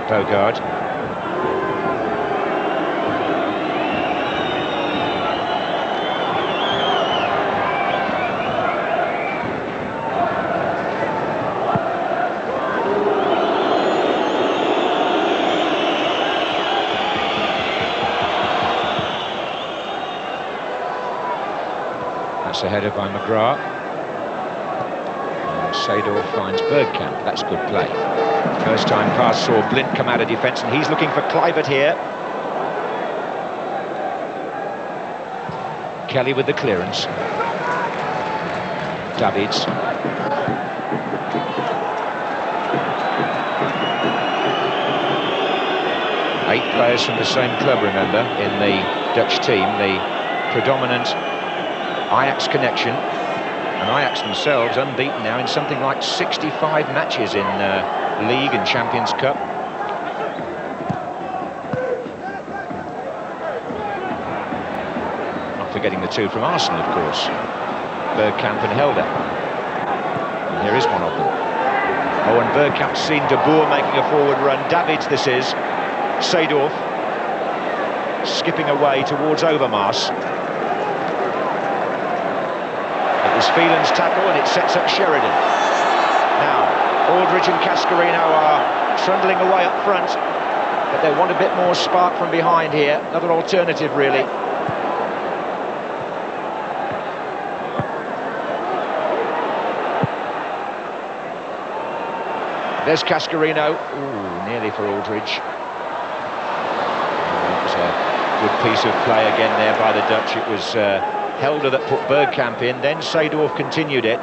Speaker 3: Bogard. That's a header by McGrath. And Seedorf finds Bergkamp. That's good play. First time pass saw Blint come out of defence, and he's looking for Kluivert here. Kelly with the clearance. Davids. Eight players from the same club, remember, in the Dutch team, the predominant Ajax connection, and Ajax themselves unbeaten now in something like 65 matches in League and Champions Cup. Not forgetting the two from Arsenal, of course, Bergkamp and Helder. And here is one of them. Oh, and Bergkamp's seen De Boer making a forward run. Davids, this is. Seedorf skipping away towards Overmars. It was Phelan's tackle, and it sets up Sheridan. Now, Aldridge and Cascarino are trundling away up front, but they want a bit more spark from behind here. Another alternative, really. There's Cascarino. Ooh, nearly for Aldridge. That was a good piece of play again there by the Dutch. It was Helder that put Bergkamp in, then Seedorf continued it.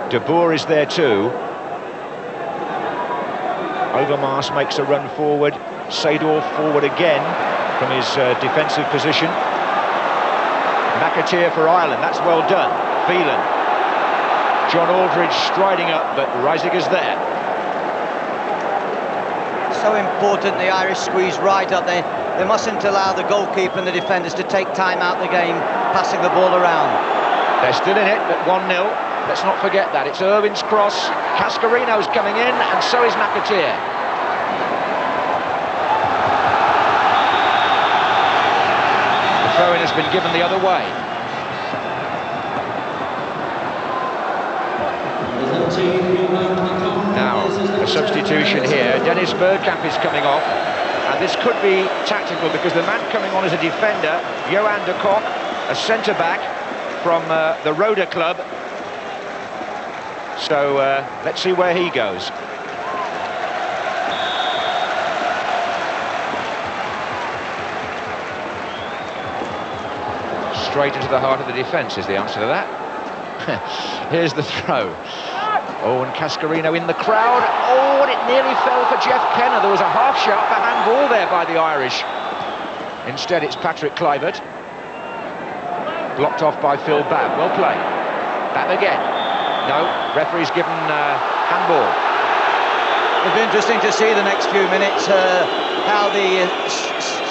Speaker 3: De Boer is there too. Overmars makes a run forward. Seedorf forward again from his defensive position. McAteer for Ireland, that's well done. Phelan. John Aldridge striding up, but Reisiger's there.
Speaker 4: So important, the Irish squeeze right up there. They mustn't allow the goalkeeper and the defenders to take time out the game, passing the ball around.
Speaker 3: They're still in it, but 1-0. Let's not forget that. It's Irwin's cross. Cascarino's coming in, and so is McAteer. The throw-in has been given the other way. Now, a substitution here. Dennis Bergkamp is coming off. And this could be tactical, because the man coming on as a defender, Johan de Kock, a centre-back from the Roda club. So let's see where he goes. Straight into the heart of the defence is the answer to that. Here's the throw. Oh, and Cascarino in the crowd. Oh, and it nearly fell for Jeff Kenner. There was a half-sharp handball there by the Irish. Instead, it's Patrick Kluivert. Blocked off by Phil Babb. Well played. Babb again. No, referee's given handball.
Speaker 4: It'll be interesting to see the next few minutes how the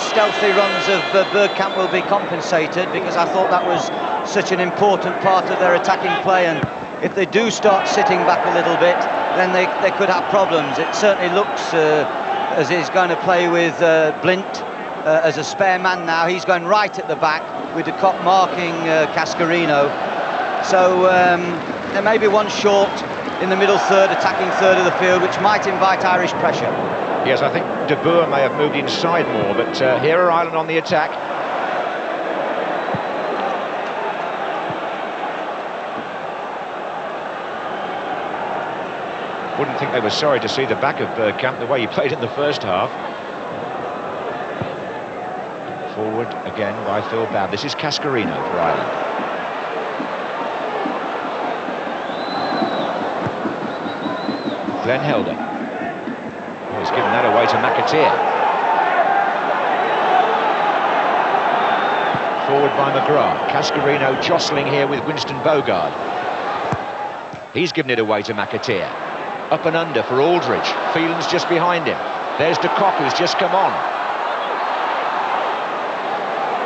Speaker 4: stealthy runs of Bergkamp will be compensated, because I thought that was such an important part of their attacking play, and if they do start sitting back a little bit, then they could have problems. It certainly looks as he's going to play with Blint as a spare man now. He's going right at the back with de Kock marking Cascarino. So there may be one short in the middle third, attacking third of the field, which might invite Irish pressure.
Speaker 3: Yes, I think De Boer may have moved inside more, but here are Ireland on the attack. Wouldn't think they were sorry to see the back of Bergkamp, the way he played in the first half. Forward again by Phil Babb. This is Cascarino for Ireland. Glenn Helder. Oh, he's given that away to McAteer. Forward by McGrath. Cascarino jostling here with Winston Bogard. He's given it away to McAteer. Up and under for Aldridge. Phelan's just behind him. There's de Kock, who's just come on.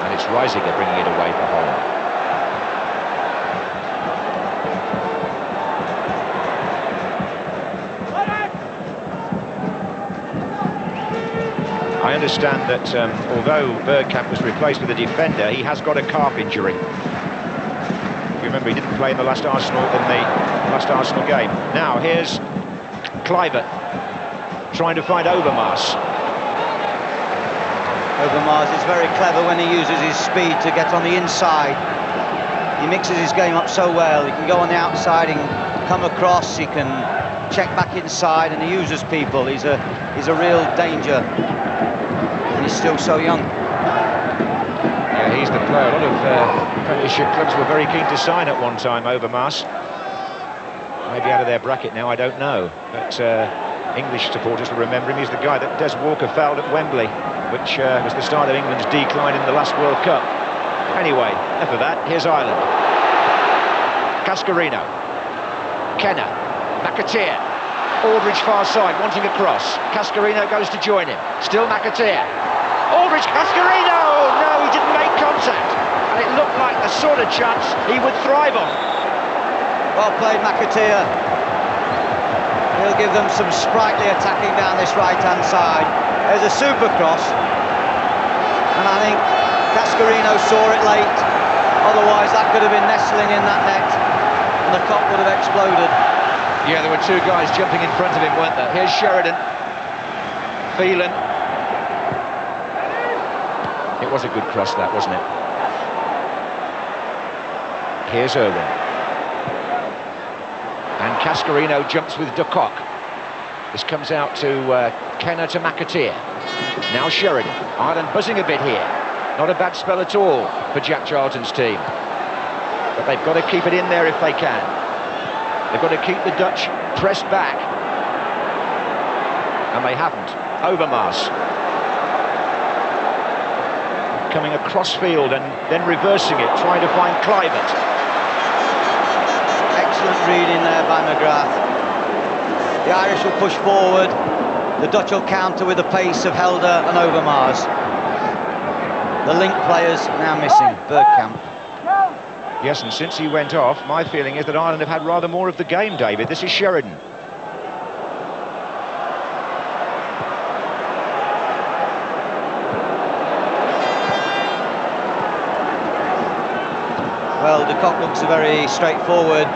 Speaker 3: And it's Reisiger bringing it away for Holland. I understand that although Bergkamp was replaced with a defender, he has got a calf injury. You remember he didn't play in the last Arsenal game. Now here's Kluivert trying to find Overmars.
Speaker 4: Overmars is very clever when he uses his speed to get on the inside. He mixes his game up so well. He can go on the outside, he can come across, he can check back inside, and he uses people. He's a real danger. And he's still so young.
Speaker 3: Yeah, he's the player. A lot of Premiership clubs were very keen to sign at one time, Overmars. Maybe out of their bracket now, I don't know. But English supporters will remember him. He's the guy that Des Walker fouled at Wembley, which was the start of England's decline in the last World Cup. Anyway, enough of that. Here's Ireland. Cascarino. Kenner. McAteer. Aldridge far side, wanting a cross. Cascarino goes to join him. Still McAteer. Aldridge, Cascarino! No, he didn't make contact. And it looked like the sort of chance he would thrive on.
Speaker 4: Well played, McAteer. He'll give them some sprightly attacking down this right-hand side. There's a super cross. And I think Cascarino saw it late. Otherwise, that could have been nestling in that net. And the Kop would have exploded.
Speaker 3: Yeah, there were two guys jumping in front of him, weren't there? Here's Sheridan. Phelan. It was a good cross, that, wasn't it? Here's Irwin. And Cascarino jumps with de Kock. This comes out to Kenner to McAteer. Now Sheridan. Ireland buzzing a bit here. Not a bad spell at all for Jack Charlton's team. But they've got to keep it in there if they can. They've got to keep the Dutch pressed back. And they haven't. Overmars. Coming across field and then reversing it, trying to find Kluivert.
Speaker 4: Excellent reading there by McGrath. The Irish will push forward. The Dutch will counter with the pace of Helder and Overmars. The link players now missing. Bergkamp.
Speaker 3: Yes, and since he went off, my feeling is that Ireland have had rather more of the game, David. This is Sheridan.
Speaker 4: Well, de Kock looks a very straightforward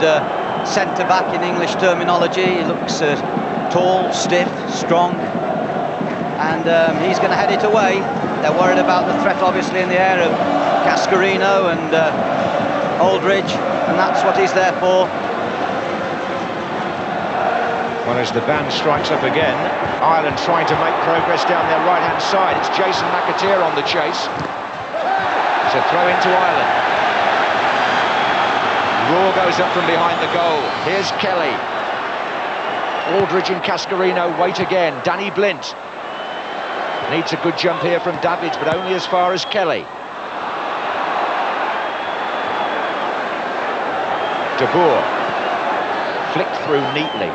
Speaker 4: centre-back in English terminology. He looks tall, stiff, strong, and he's going to head it away. They're worried about the threat, obviously, in the air of Cascarino and Aldridge, and that's what he's there for.
Speaker 3: Well, as the band strikes up again, Ireland trying to make progress down their right-hand side. It's Jason McAteer on the chase. It's a throw into Ireland. Raw goes up from behind the goal. Here's Kelly. Aldridge and Cascarino wait again. Danny Blint needs a good jump here from Davids, but only as far as Kelly. De Boer flicked through neatly.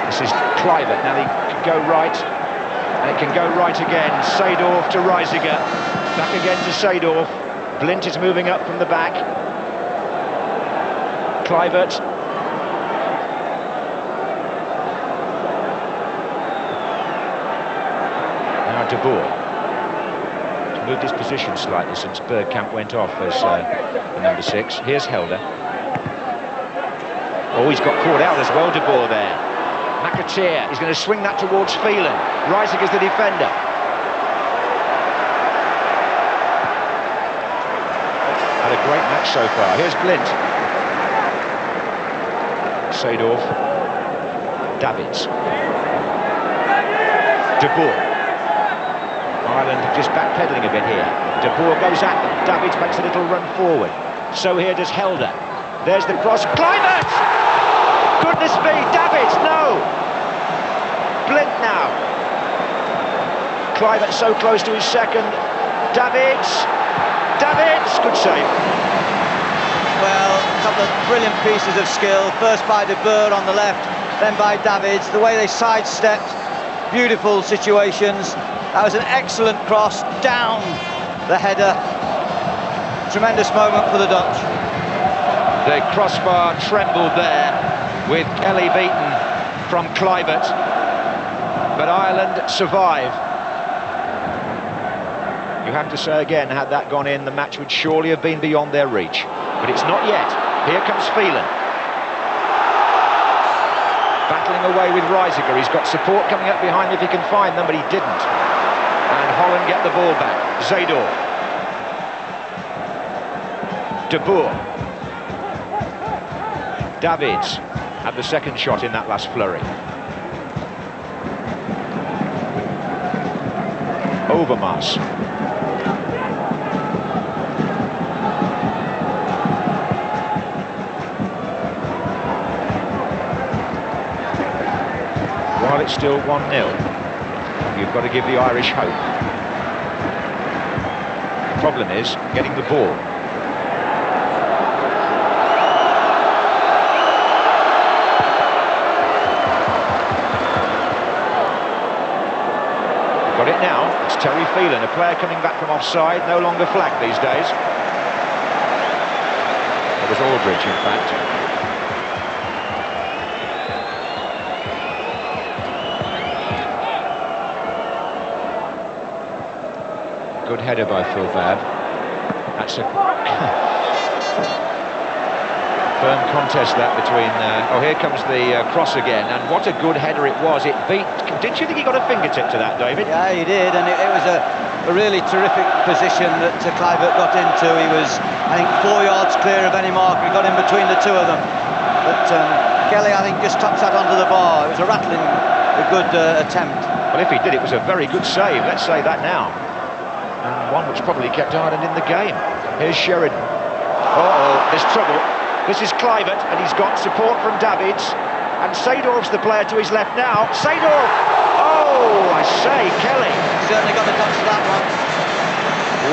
Speaker 3: This is Kluivert. Now he can go right, and it can go right again. Seedorf to Reisiger. Back again to Seedorf. Blint is moving up from the back. Kluivert. Now De Boer. He's moved his position slightly since Bergkamp went off as the number 6. Here's Helder. Oh, he's got caught out as well, De Boer there. McAteer is going to swing that towards Phelan. Reisiger's the defender. Had a great match so far. Here's Blint. Seedorf. Davids. De Boer. Ireland just backpedaling a bit here. De Boer goes at them. Davids makes a little run forward. So here does Helder. There's the cross. Kluivert! Goodness me, Davids, no! Blint now. Kluivert so close to his second. Davids! Good save.
Speaker 4: Well, a couple of brilliant pieces of skill. First by De Boer on the left, then by Davids. The way they sidestepped, beautiful situations. That was an excellent cross, down the header. Tremendous moment for the Dutch.
Speaker 3: The crossbar trembled there with Kelly beaten from Kluivert. but Ireland survive. You have to say again, had that gone in, the match would surely have been beyond their reach. But it's not yet. Here comes Phelan. Battling away with Reisiger. He's got support coming up behind if he can find them, but he didn't. And Holland get the ball back. Zador. De Boer. Davids had the second shot in that last flurry. Overmars. While it's still 1-0, you've got to give the Irish hope. The problem is getting the ball. Got it now. It's Terry Phelan, a player coming back from offside, no longer flagged these days. It was Aldridge, in fact. Good header by Phil Babb. That's a firm contest that between... oh, here comes the cross again, and what a good header it was. It beat... Didn't you think he got a fingertip to that, David?
Speaker 4: Yeah, he did, and it was a really terrific position that Kluivert got into. He was, I think, 4 yards clear of any marker. He got in between the two of them. But Kelly, I think, just taps that onto the bar. It was a rattling, a good attempt.
Speaker 3: Well, if he did, it was a very good save. Let's say that now. And one which probably kept Ireland in the game. Here's Sheridan. Uh-oh, there's trouble. This is Kluivert, and he's got support from Davids. And Seedorf's the player to his left now. Seedorf! Oh, I say, Kelly.
Speaker 4: Certainly got the touch for that one.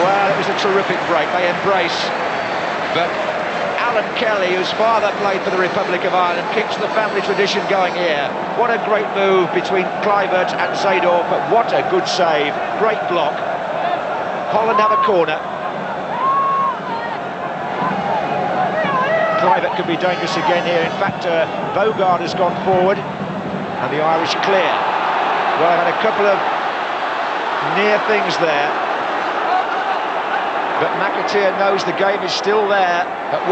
Speaker 3: Well, it was a terrific break. They embrace. But Alan Kelly, whose father played for the Republic of Ireland, keeps the family tradition going here. What a great move between Kluivert and Seedorf. But what a good save. Great block. Holland have a corner. Kluivert could be dangerous again here. In fact, Bogard has gone forward, and the Irish clear. Well, I've had a couple of near things there, but McAteer knows the game is still there at 1-0.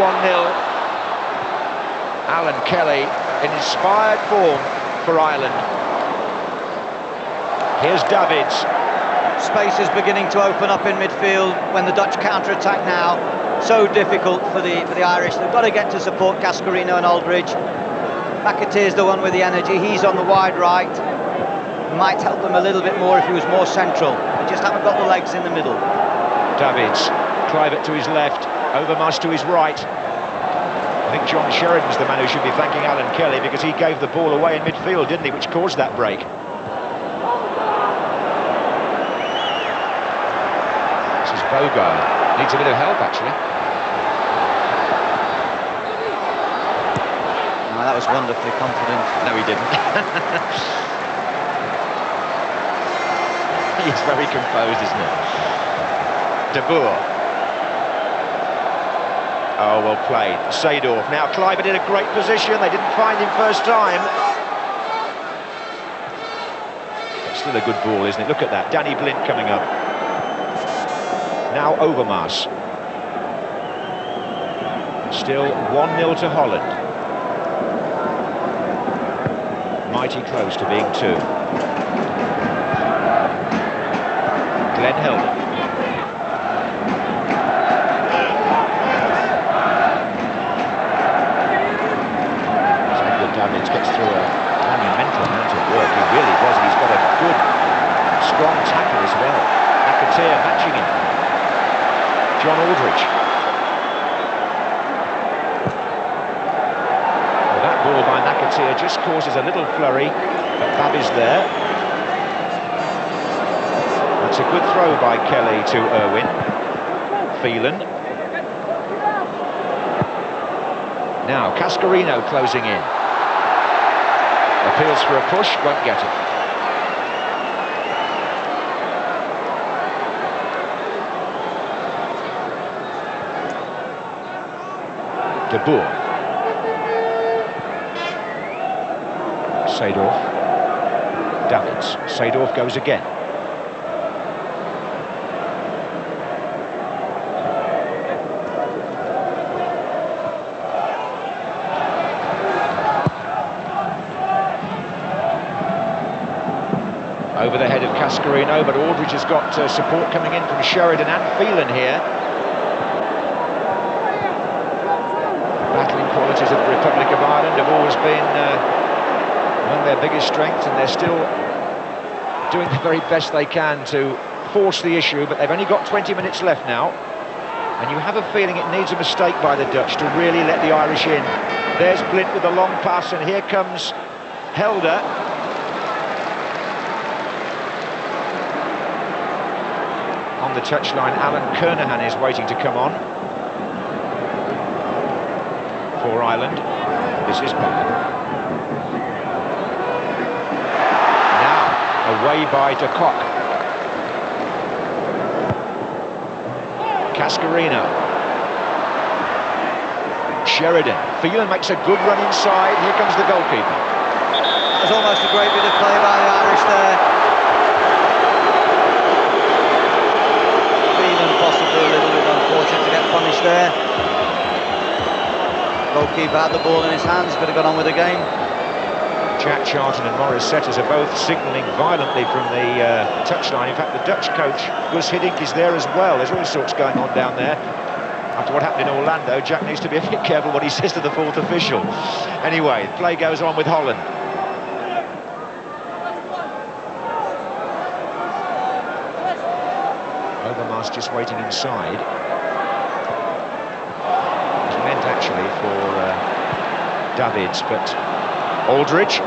Speaker 3: Alan Kelly in inspired form for Ireland. Here's Davids.
Speaker 4: Space is beginning to open up in midfield when the Dutch counter-attack now. So difficult for the Irish. They've got to get to support Cascarino and Aldridge. McAteer's the one with the energy. He's on the wide right. Might help them a little bit more if he was more central. They just haven't got the legs in the middle.
Speaker 3: Davids, Kluivert to his left, Overmars to his right. I think John Sheridan's the man who should be thanking Alan Kelly, because he gave the ball away in midfield, didn't he, which caused that break. This is Bogard. Needs a bit of help, actually.
Speaker 4: Oh, that was wonderfully confident.
Speaker 3: No, he didn't. He's very composed, isn't he? De Boer. Oh, well played. Seedorf. Now Kluivert in a great position. They didn't find him first time. It's still a good ball, isn't it? Look at that. Danny Blint coming up. Now Overmars. Still 1-0 to Holland. Mighty close to being 2. Glenn Helder. Davids gets through a monumental amount of work. He really was, and he's got a good, strong tackle as well. McAteer matching him. John Aldridge. Well, that ball by McAteer just causes a little flurry, but Babb is there. That's a good throw by Kelly to Irwin. Phelan. Now Cascarino closing in. Appeals for a push, won't get it. De Boer. Seedorf. Davids. Seedorf goes again. Over the head of Cascarino, but Aldridge has got support coming in from Sheridan and Phelan here. Battling qualities of the Republic of Ireland have always been among their biggest strengths, and they're still doing the very best they can to force the issue, but they've only got 20 minutes left now, and you have a feeling it needs a mistake by the Dutch to really let the Irish in. There's Blint with a long pass, and here comes Helder. On the touchline, Alan Kernahan is waiting to come on for Ireland. This is bad. Now, away by De Kock. Cascarino. Sheridan. Phelan makes a good run inside. Here comes the goalkeeper.
Speaker 4: That was almost a great bit of play by the Irish there. Possibly a little bit unfortunate to get punished there. Goalkeeper had the ball in his hands, could have got on with the game.
Speaker 3: Jack Charlton and Maurice Setters are both signalling violently from the touchline. In fact, the Dutch coach, Gus Hiddink, is there as well. There's all sorts going on down there. After what happened in Orlando, Jack needs to be a bit careful what he says to the fourth official. Anyway, play goes on with Holland. Overmars just waiting inside. It was meant actually for Davids, but Aldridge.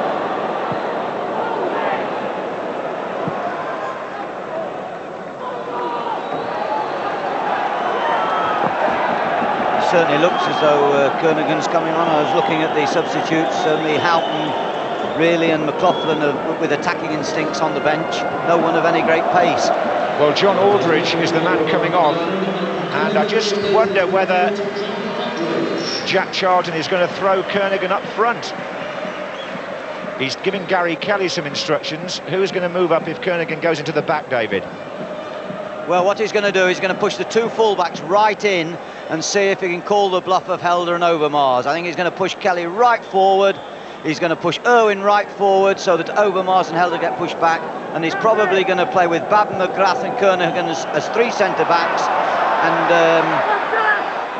Speaker 4: Certainly looks as though Kernaghan's coming on. I was looking at the substitutes, certainly Houghton, really, and McLaughlin with attacking instincts on the bench. No one of any great pace.
Speaker 3: Well, John Aldridge is the man coming on, and I just wonder whether Jack Charlton is going to throw Kernaghan up front. He's giving Gary Kelly some instructions. Who's going to move up if Kernaghan goes into the back, David?
Speaker 4: Well, what he's going to do, he's going to push the two fullbacks right in and see if he can call the bluff of Helder and Overmars. I think he's going to push Kelly right forward. He's going to push Irwin right forward so that Overmars and Helder get pushed back. And he's probably going to play with Babb, McGrath and Kernaghan as three centre-backs and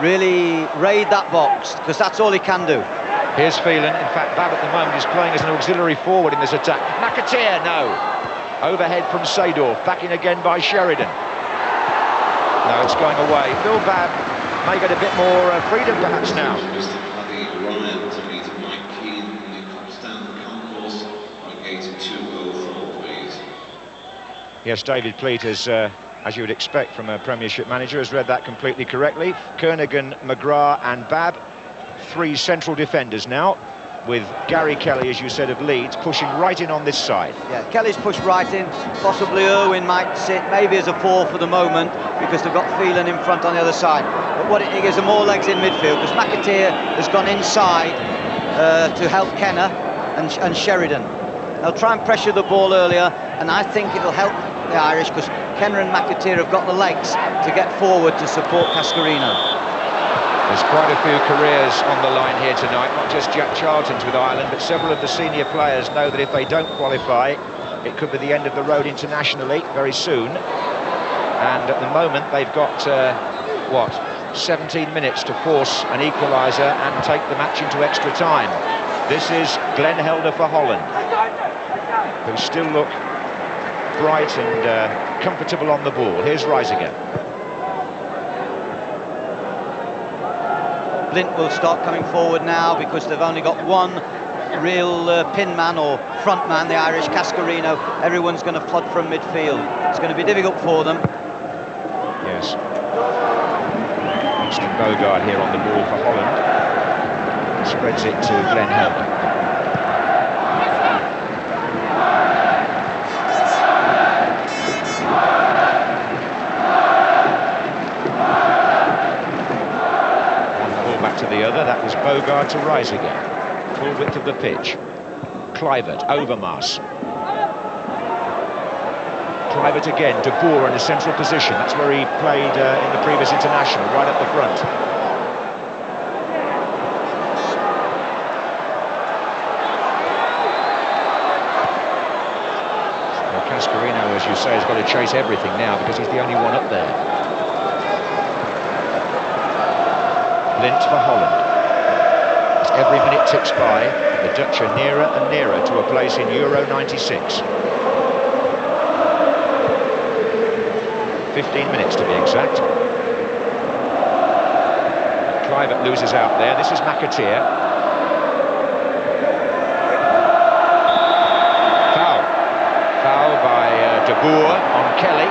Speaker 4: really raid that box, because that's all he can do.
Speaker 3: Here's Phelan. In fact, Babb at the moment is playing as an auxiliary forward in this attack. McAteer, no. Overhead from Seedorf, back in again by Sheridan. No, it's going away. Phil Babb may get a bit more freedom perhaps now. Yes, David Pleat has, as you would expect from a Premiership manager, has read that completely correctly. Kernaghan, McGrath and Babb, three central defenders now, with Gary Kelly, as you said, of Leeds, pushing right in on this side. Yeah,
Speaker 4: Kelly's pushed right in. Possibly Irwin might sit, maybe as a four for the moment, because they've got Phelan in front on the other side. But what it gives them more legs in midfield, because McAteer has gone inside to help Kenner and Sheridan. They'll try and pressure the ball earlier, and I think it'll help the Irish, because Kenner and McAteer have got the legs to get forward to support Cascarino.
Speaker 3: There's quite a few careers on the line here tonight, not just Jack Charlton's with Ireland, but several of the senior players know that if they don't qualify, it could be the end of the road internationally very soon. And at the moment, they've got, 17 minutes to force an equaliser and take the match into extra time. This is Glenn Helder for Holland, who still look bright and comfortable on the ball. Here's Reisiger.
Speaker 4: Blint will start coming forward now, because they've only got one real pin man or front man, the Irish, Cascarino. Everyone's going to flood from midfield. It's going to be difficult for them.
Speaker 3: Yes. Winston Bogard here on the ball for Holland. Spreads it to Glenn Helder. To the other, that was Bogard to Reisiger. Full width of the pitch. Kluivert, Overmars. Kluivert again, De Boer in a central position. That's where he played in the previous international, right up the front. Well, Cascarino, as you say, has got to chase everything now because he's the only one up there. Blind for Holland. As every minute ticks by, the Dutch are nearer and nearer to a place in Euro 96. 15 minutes to be exact. Kluivert loses out there. This is McAteer. Foul. Foul by De Boer on Kelly.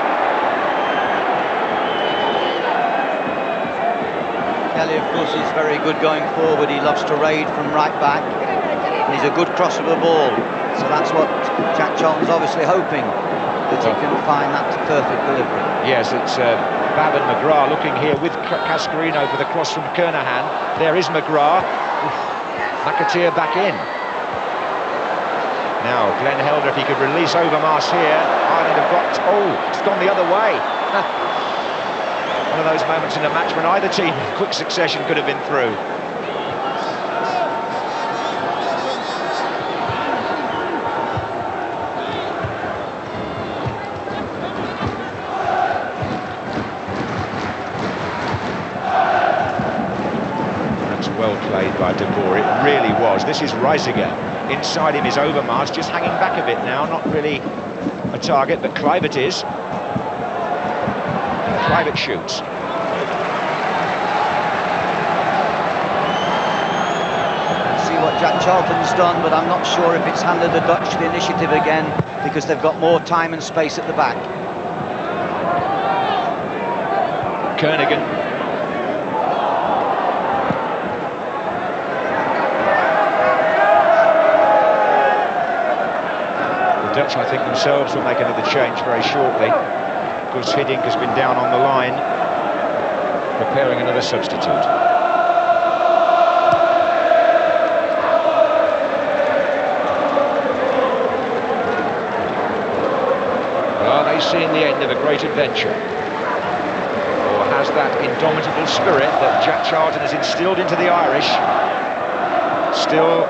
Speaker 4: Kelly, of course, is very good going forward. He loves to raid from right back. He's a good crosser of the ball. So that's what Jack Charlton's obviously hoping, that he can find that perfect delivery.
Speaker 3: Yes, it's Babb and McGrath looking here with Cascarino for the cross from Kernahan. There is McGrath. McAteer back in. Now, Glenn Helder, if he could release Overmars here, Ireland have got... Oh, it's gone the other way. One of those moments in a match when either team in quick succession could have been through. Well played by De Boer, it really was. This is Reisiger. Inside him is Overmars, just hanging back a bit now, not really a target, but Kluivert is. Kluivert shoots.
Speaker 4: See what Jack Charlton's done, but I'm not sure if it's handed the Dutch the initiative again, because they've got more time and space at the back.
Speaker 3: Kernigan. Dutch, I think, themselves will make another change very shortly. Gus Hiddink has been down on the line, preparing another substitute. Well, are they seeing the end of a great adventure? Or has that indomitable spirit that Jack Charlton has instilled into the Irish still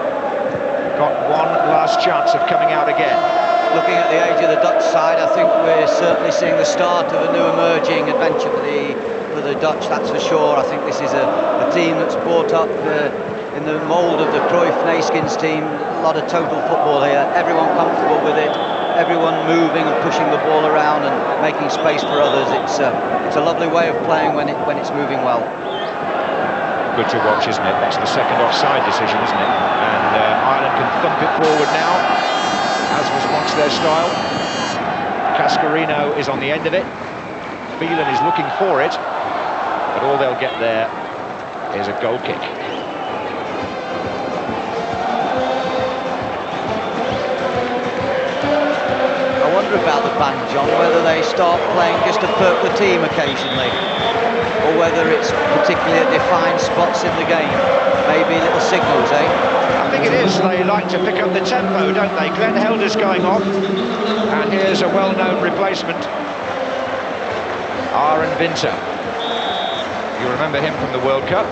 Speaker 3: got one last chance of coming out again?
Speaker 4: Looking at the age of the Dutch side, I think we're certainly seeing the start of a new emerging adventure for the Dutch, that's for sure. I think this is a team that's brought up in the mould of the Cruyff-Neskins team. A lot of total football here, everyone comfortable with it, everyone moving and pushing the ball around and making space for others. It's a lovely way of playing when it's moving well.
Speaker 3: Good to watch, isn't it? That's the second offside decision, isn't it? And Ireland can thump it forward now, as was once their style. Cascarino is on the end of it. Phelan is looking for it, but all they'll get there is a goal kick.
Speaker 4: I wonder about the band, John, whether they start playing just to perk the team occasionally, or whether it's particularly at defined spots in the game. Maybe little signals, eh?
Speaker 3: I think it is. They like to pick up the tempo, don't they? Glenn Helder's going off, and here's a well-known replacement, Aaron Winter. You remember him from the World Cup.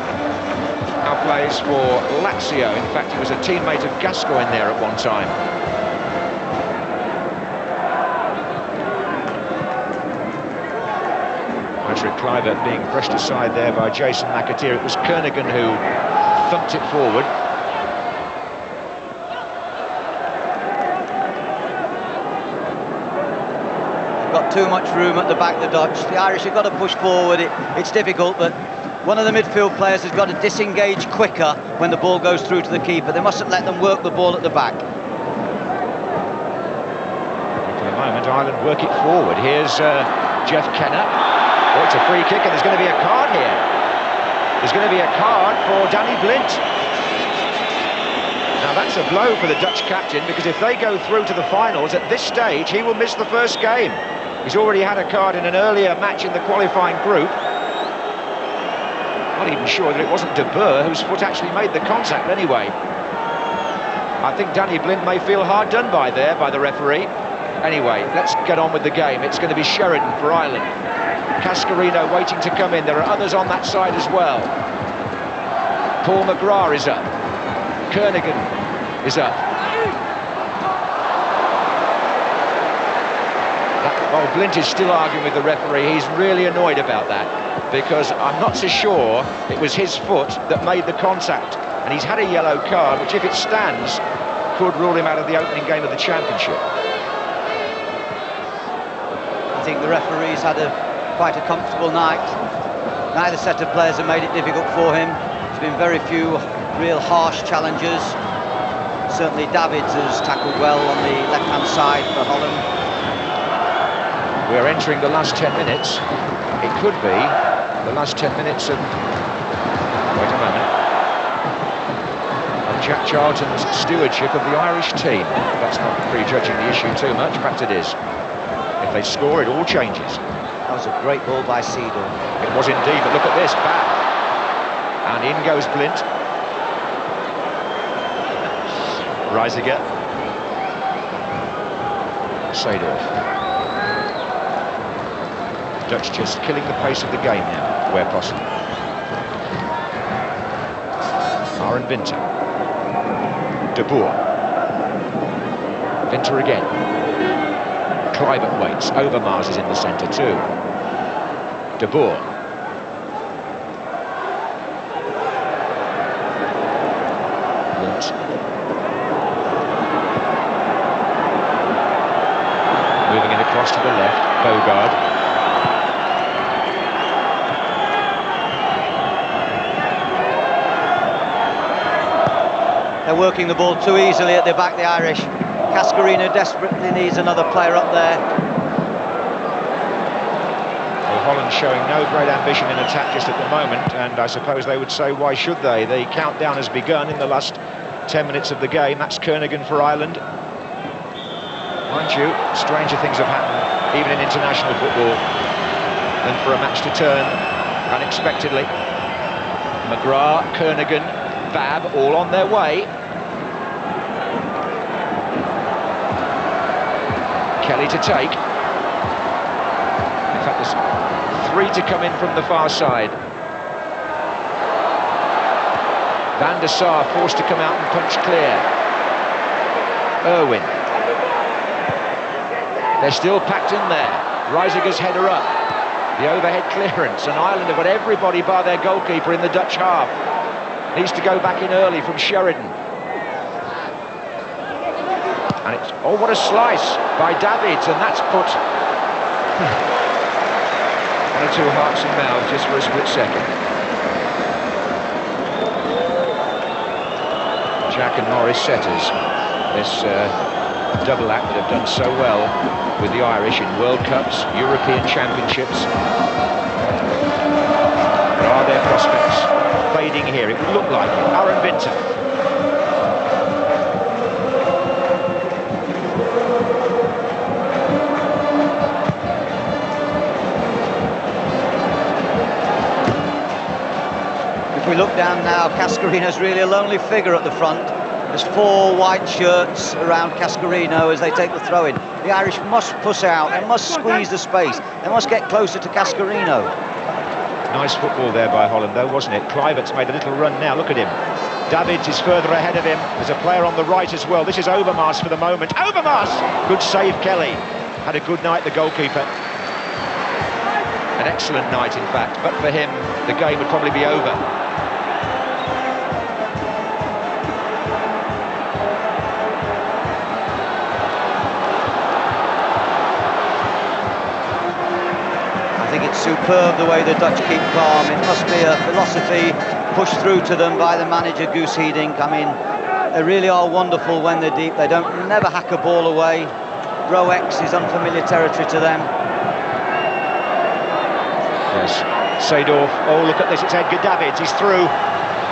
Speaker 3: Now plays for Lazio. In fact, he was a teammate of Gascoigne there at one time. Patrick Kluivert being brushed aside there by Jason McAteer. It was Kernigan who thumped it forward.
Speaker 4: They've got too much room at the back, the Dutch. The Irish have got to push forward. It's difficult, but one of the midfield players has got to disengage quicker when the ball goes through to the keeper. They mustn't let them work the ball at the back.
Speaker 3: For the moment, Ireland work it forward. Here's Jeff Kenner. Oh, it's a free kick, and there's going to be a card here. There's going to be a card for Danny Blind. Now that's a blow for the Dutch captain, because if they go through to the finals at this stage, he will miss the first game. He's already had a card in an earlier match in the qualifying group. Not even sure that it wasn't De Boer whose foot actually made the contact anyway. I think Danny Blind may feel hard done by there by the referee. Anyway, let's get on with the game. It's going to be Sheridan for Ireland. Cascarino waiting to come in. There are others on that side as well. Paul McGrath is up. Kernigan is up. Oh, Blint is still arguing with the referee. He's really annoyed about that, because I'm not so sure it was his foot that made the contact. And he's had a yellow card, which, if it stands, could rule him out of the opening game of the championship.
Speaker 4: I think the referee's had quite a comfortable night. Neither set of players have made it difficult for him. There's been very few real harsh challenges. Certainly Davids has tackled well on the left-hand side for Holland.
Speaker 3: We're entering the last 10 minutes. It could be the last 10 minutes of... Wait a moment. Of Jack Charlton's stewardship of the Irish team. That's not prejudging the issue too much, perhaps it is. If they score, it all changes.
Speaker 4: That was a great ball by Seedorf.
Speaker 3: It was indeed, but look at this, bad. And in goes Blint. Reisiger. Seedorf. Dutch just killing the pace of the game now, where possible. Aaron Winter. De Boer. Winter again. Kluivert waits. Overmars is in the centre too. De Boer. Blint. Moving it across to the left. Bogard.
Speaker 4: They're working the ball too easily at the back, the Irish. Cascarino desperately needs another player up there.
Speaker 3: Well, Holland showing no great ambition in attack just at the moment, and I suppose they would say, why should they? The countdown has begun in the last 10 minutes of the game. That's Kernigan for Ireland. Mind you, stranger things have happened, even in international football, than for a match to turn unexpectedly. McGrath, Kernigan, Babb, all on their way. Kelly to take. In fact, there's 3 to come in from the far side. Van der Sar forced to come out and punch clear. Irwin. They're still packed in there. Reisiger's header up. The overhead clearance, and Ireland have got everybody bar their goalkeeper in the Dutch half. Needs to go back in early from Sheridan. And it's, oh, what a slice by Davids, and that's put one or two hearts and mouths just for a split second. Jack and Morris setters. This double act that have done so well with the Irish in World Cups, European Championships. But are their prospects fading here? It would look like it. Aaron Winter.
Speaker 4: If we look down now, Cascarino's really a lonely figure at the front. There's 4 white shirts around Cascarino as they take the throw-in. The Irish must push out, they must squeeze the space, they must get closer to Cascarino.
Speaker 3: Nice football there by Holland, though, wasn't it? Kluivert's made a little run now, look at him. Davids is further ahead of him. There's a player on the right as well. This is Overmars for the moment. Overmars! Good save, Kelly. Had a good night, the goalkeeper. An excellent night, in fact, but for him, the game would probably be over.
Speaker 4: Superb the way the Dutch keep calm. It must be a philosophy pushed through to them by the manager Goose Hiddink. I mean, they really are wonderful when they're deep. They don't never hack a ball away. Row X is unfamiliar territory to them.
Speaker 3: Yes, Seedorf. Oh, look at this. It's Edgar Davids. He's through.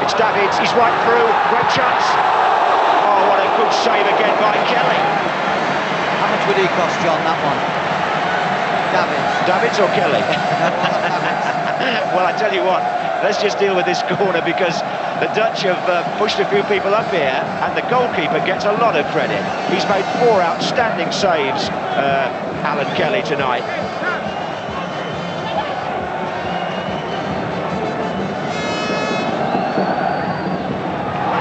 Speaker 3: It's Davids. He's right through. Great chance. Oh, what a good save again by Kelly.
Speaker 4: How much would he cost, John, that one? Davids.
Speaker 3: Davids or Kelly? Well, I tell you what, let's just deal with this corner, because the Dutch have pushed a few people up here, and the goalkeeper gets a lot of credit. He's made 4 outstanding saves, Alan Kelly, tonight.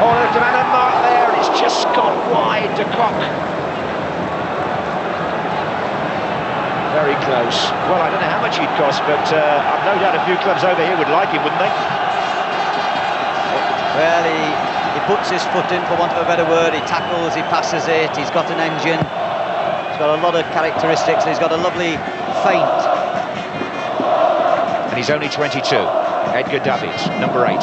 Speaker 3: Oh, there's a man and mark there, it's just gone wide to Koch. Very close. Well, I don't know how much he'd cost, but I've no doubt a few clubs over here would like him, wouldn't they?
Speaker 4: Well, he puts his foot in, for want of a better word. He tackles, he passes it, he's got an engine. He's got a lot of characteristics, he's got a lovely feint.
Speaker 3: And he's only 22. Edgar Davids, number 8.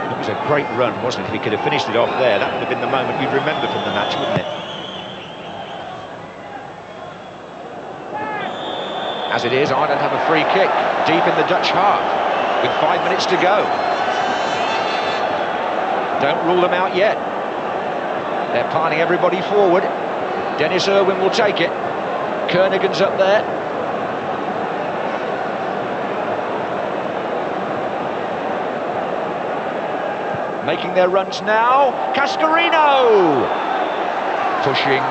Speaker 3: It was a great run, wasn't it? If he could have finished it off there, that would have been the moment you'd remember from the match, wouldn't it? As it is, Ireland have a free kick deep in the Dutch half with 5 minutes to go. Don't rule them out yet. They're piling everybody forward. Dennis Irwin will take it. Kernaghan's up there. Making their runs now. Cascarino! Pushing.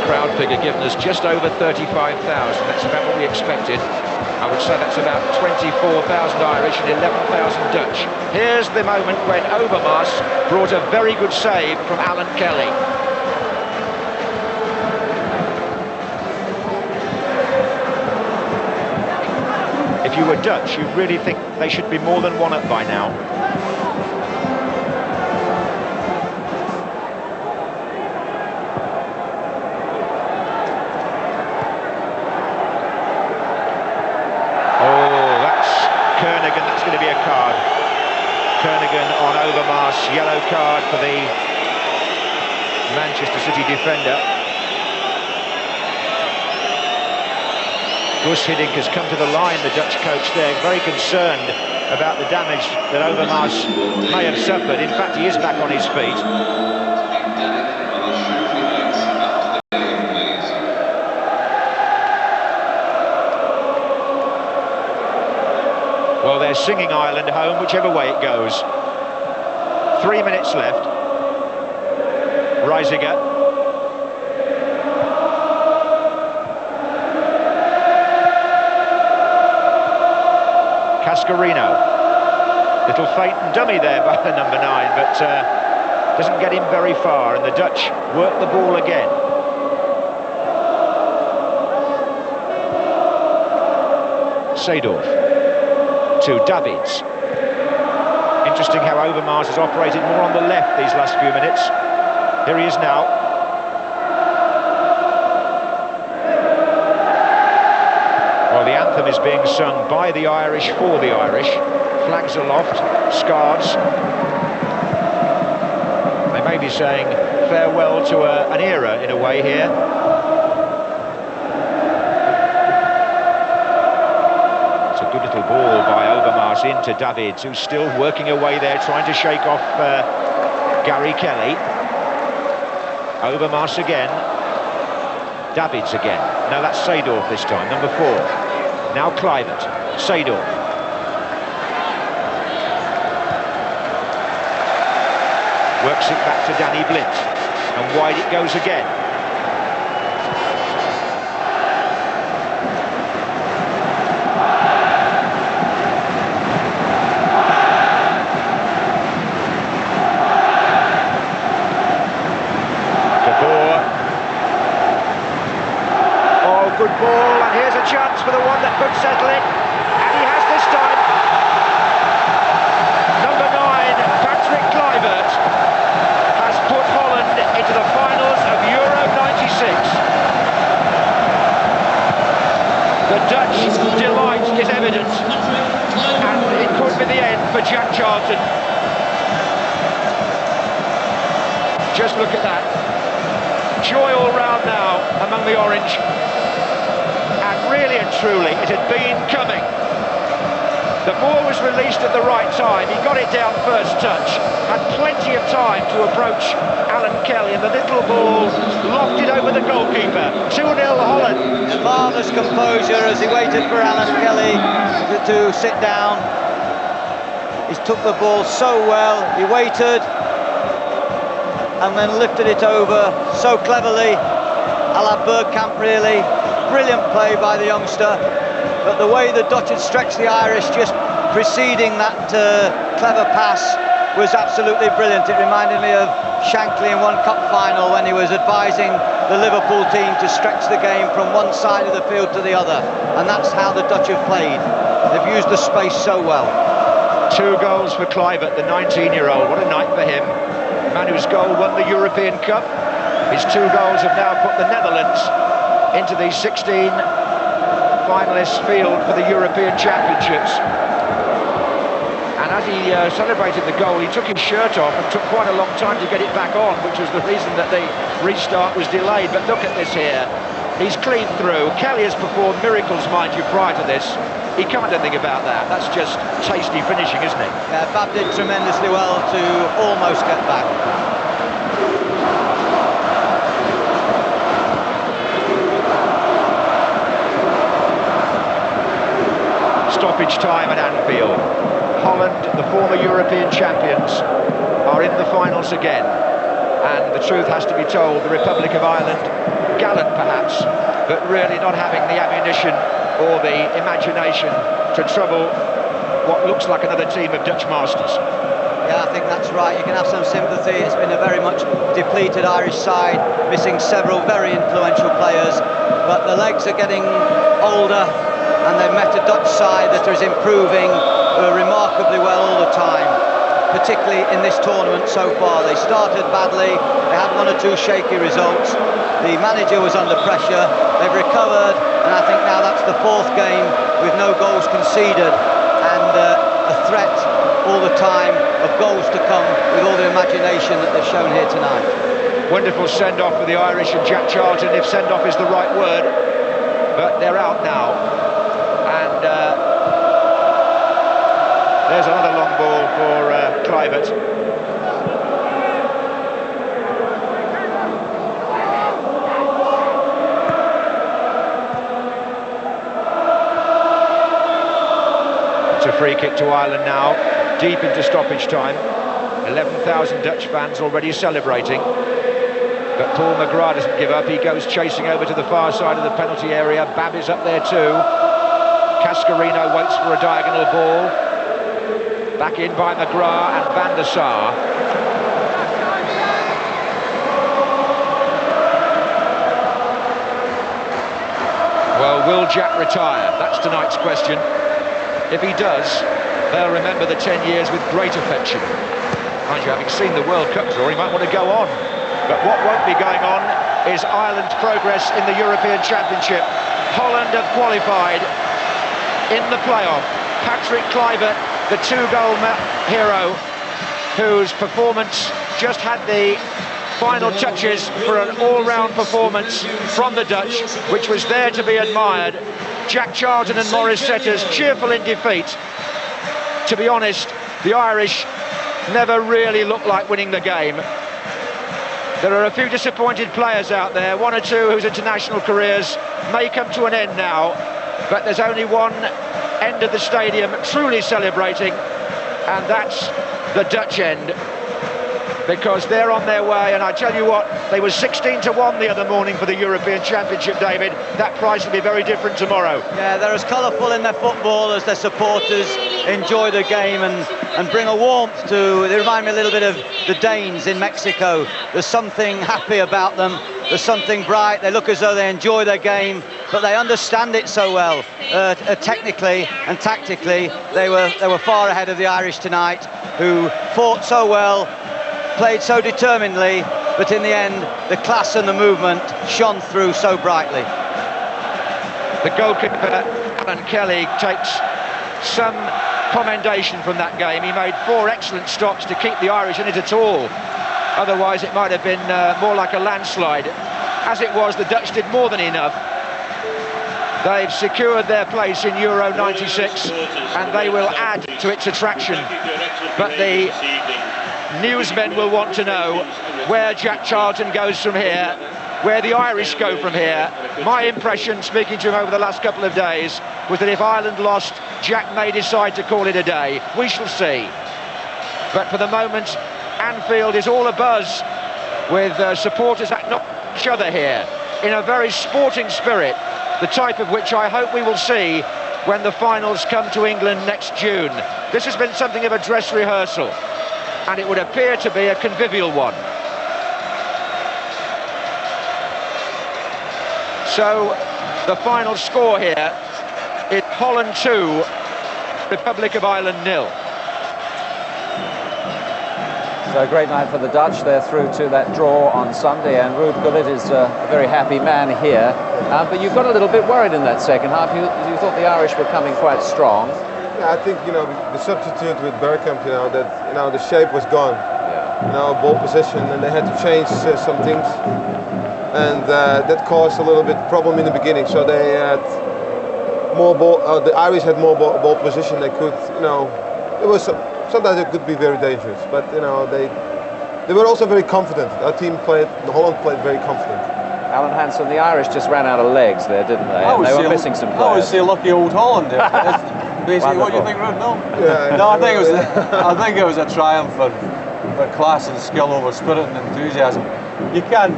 Speaker 3: Crowd figure given us just over 35,000. That's about what we expected. I would say that's about 24,000 Irish and 11,000 Dutch. Here's the moment when Overmars brought a very good save from Alan Kelly. If you were Dutch, you'd really think they should be more than 1 up by now. Kernaghan on Overmars, yellow card for the Manchester City defender. Gus Hiddink has come to the line, the Dutch coach there, very concerned about the damage that Overmars may have suffered. In fact, he is back on his feet. Well, they're singing Ireland home, whichever way it goes. 3 minutes left. Reisiger. Cascarino. Little feint and dummy there by the number 9, but doesn't get him very far, and the Dutch work the ball again. Seedorf. To Davids. Interesting how Overmars has operated more on the left these last few minutes. Here he is now. Well, the anthem is being sung by the Irish for the Irish. Flags aloft, scarves. They may be saying farewell to an era in a way here. Good little ball by Overmars into Davids, who's still working away there, trying to shake off Gary Kelly. Overmars again. Davids again. No, that's Seedorf this time, number 4. Now Kluivert. Seedorf. Works it back to Danny Blind. And wide it goes again. Good ball, and here's a chance for the one that could settle it, and he has this time. Number 9, Patrick Kluivert, has put Holland into the finals of Euro '96. The Dutch delight is evident, and it could be the end for Jack Charlton. Just look at that. Joy all round now among the orange. Really and truly, it had been coming. The ball was released at the right time. He got it down first touch, had plenty of time to approach Alan Kelly, and the little ball lofted over the goalkeeper. 2-0 Holland.
Speaker 4: A marvellous composure as he waited for Alan Kelly to sit down. He took the ball so well, he waited and then lifted it over so cleverly, a la Bergkamp really. Brilliant play by the youngster, but the way the Dutch had stretched the Irish just preceding that clever pass was absolutely brilliant. It reminded me of Shankly in one cup final when he was advising the Liverpool team to stretch the game from one side of the field to the other, and that's how the Dutch have played. They've used the space so well.
Speaker 3: 2 goals for Kluivert, the 19-year-old. What a night for him. Man whose goal won the European Cup. His 2 goals have now put the Netherlands into the 16 finalist field for the European Championships. And as he celebrated the goal, he took his shirt off and took quite a long time to get it back on, which was the reason that the restart was delayed. But look at this here. He's cleaned through. Kelly has performed miracles, mind you, prior to this. He can't do anything about that. That's just tasty finishing, isn't it?
Speaker 4: Yeah, Fab did tremendously well to almost get back.
Speaker 3: Stoppage time at Anfield. Holland, the former European champions, are in the finals again. And the truth has to be told, the Republic of Ireland, gallant perhaps, but really not having the ammunition or the imagination to trouble what looks like another team of Dutch masters.
Speaker 4: Yeah, I think that's right. You can have some sympathy. It's been a very much depleted Irish side, missing several very influential players, but the legs are getting older, and they've met a Dutch side that is improving remarkably well all the time, particularly in this tournament so far. They started badly, they had 1 or 2 shaky results, the manager was under pressure, they've recovered, and I think now that's the 4th game with no goals conceded, and a threat all the time of goals to come with all the imagination that they've shown here tonight.
Speaker 3: Wonderful send-off for the Irish and Jack Charlton, if send-off is the right word, but they're out now. And there's another long ball for Kluivert. It's a free kick to Ireland now, deep into stoppage time. 11,000 Dutch fans already celebrating. But Paul McGrath doesn't give up. He goes chasing over to the far side of the penalty area. Babb is up there too. Cascarino waits for a diagonal ball. Back in by McGrath and Van der Sar. Well, will Jack retire? That's tonight's question. If he does, they'll remember the 10 years with great affection. Mind you, having seen the World Cup draw, he might want to go on. But what won't be going on is Ireland's progress in the European Championship. Holland have qualified in the playoff. Patrick Kluivert, the 2-goal hero, whose performance just had the final touches for an all-round performance from the Dutch, which was there to be admired. Jack Charlton and Maurice Setters cheerful in defeat. To be honest, the Irish never really looked like winning the game. There are a few disappointed players out there, 1 or 2 whose international careers may come to an end now, but there's only one end of the stadium truly celebrating, and that's the Dutch end, because they're on their way. And I tell you what, they were 16-1 the other morning for the European Championship, David. That prize will be very different tomorrow.
Speaker 4: Yeah, they're as colourful in their football as their supporters enjoy the game and bring a warmth to. They remind me a little bit of the Danes in Mexico. There's something happy about them, there's something bright. They look as though they enjoy their game, but they understand it so well. Technically and tactically, they were far ahead of the Irish tonight, who fought so well, played so determinedly, but in the end, the class and the movement shone through so brightly.
Speaker 3: The goalkeeper, Alan Kelly, takes some commendation from that game. He made 4 excellent stops to keep the Irish in it at all. Otherwise, it might have been more like a landslide. As it was, the Dutch did more than enough. They've secured their place in Euro 96 and they will add to its attraction. But the newsmen will want to know where Jack Charlton goes from here, where the Irish go from here. My impression, speaking to him over the last couple of days, was that if Ireland lost, Jack may decide to call it a day. We shall see. But for the moment, Anfield is all abuzz with supporters that knock each other here in a very sporting spirit, the type of which I hope we will see when the finals come to England next June. This has been something of a dress rehearsal, and it would appear to be a convivial one. So the final score here is Holland 2, Republic of Ireland 0.
Speaker 5: So a great night for the Dutch. They're through to that draw on Sunday, and Ruud Gullit is a very happy man here. But you got a little bit worried in that second half. You thought the Irish were coming quite strong.
Speaker 6: Yeah, I think, you know, the substitute with Bergkamp, you know, that, you know, the shape was gone. Yeah. You know, ball position, and they had to change some things, and that caused a little bit problem in the beginning. So they had more ball. The Irish had more ball position. They could, you know, it was. Sometimes it could be very dangerous, but you know they were also very confident. Our team the Holland played very confident.
Speaker 5: Alan Hansen, the Irish just ran out of legs there, didn't they? And they were missing some players.
Speaker 7: I would say lucky old Holland. Basically, what do you think, Ruud? No,
Speaker 6: yeah,
Speaker 7: no. I think it was a triumph for class and skill over spirit and enthusiasm. You can't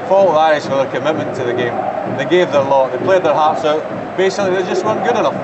Speaker 7: fault the Irish for their commitment to the game. They gave their lot. They played their hearts out. Basically, they just weren't good enough.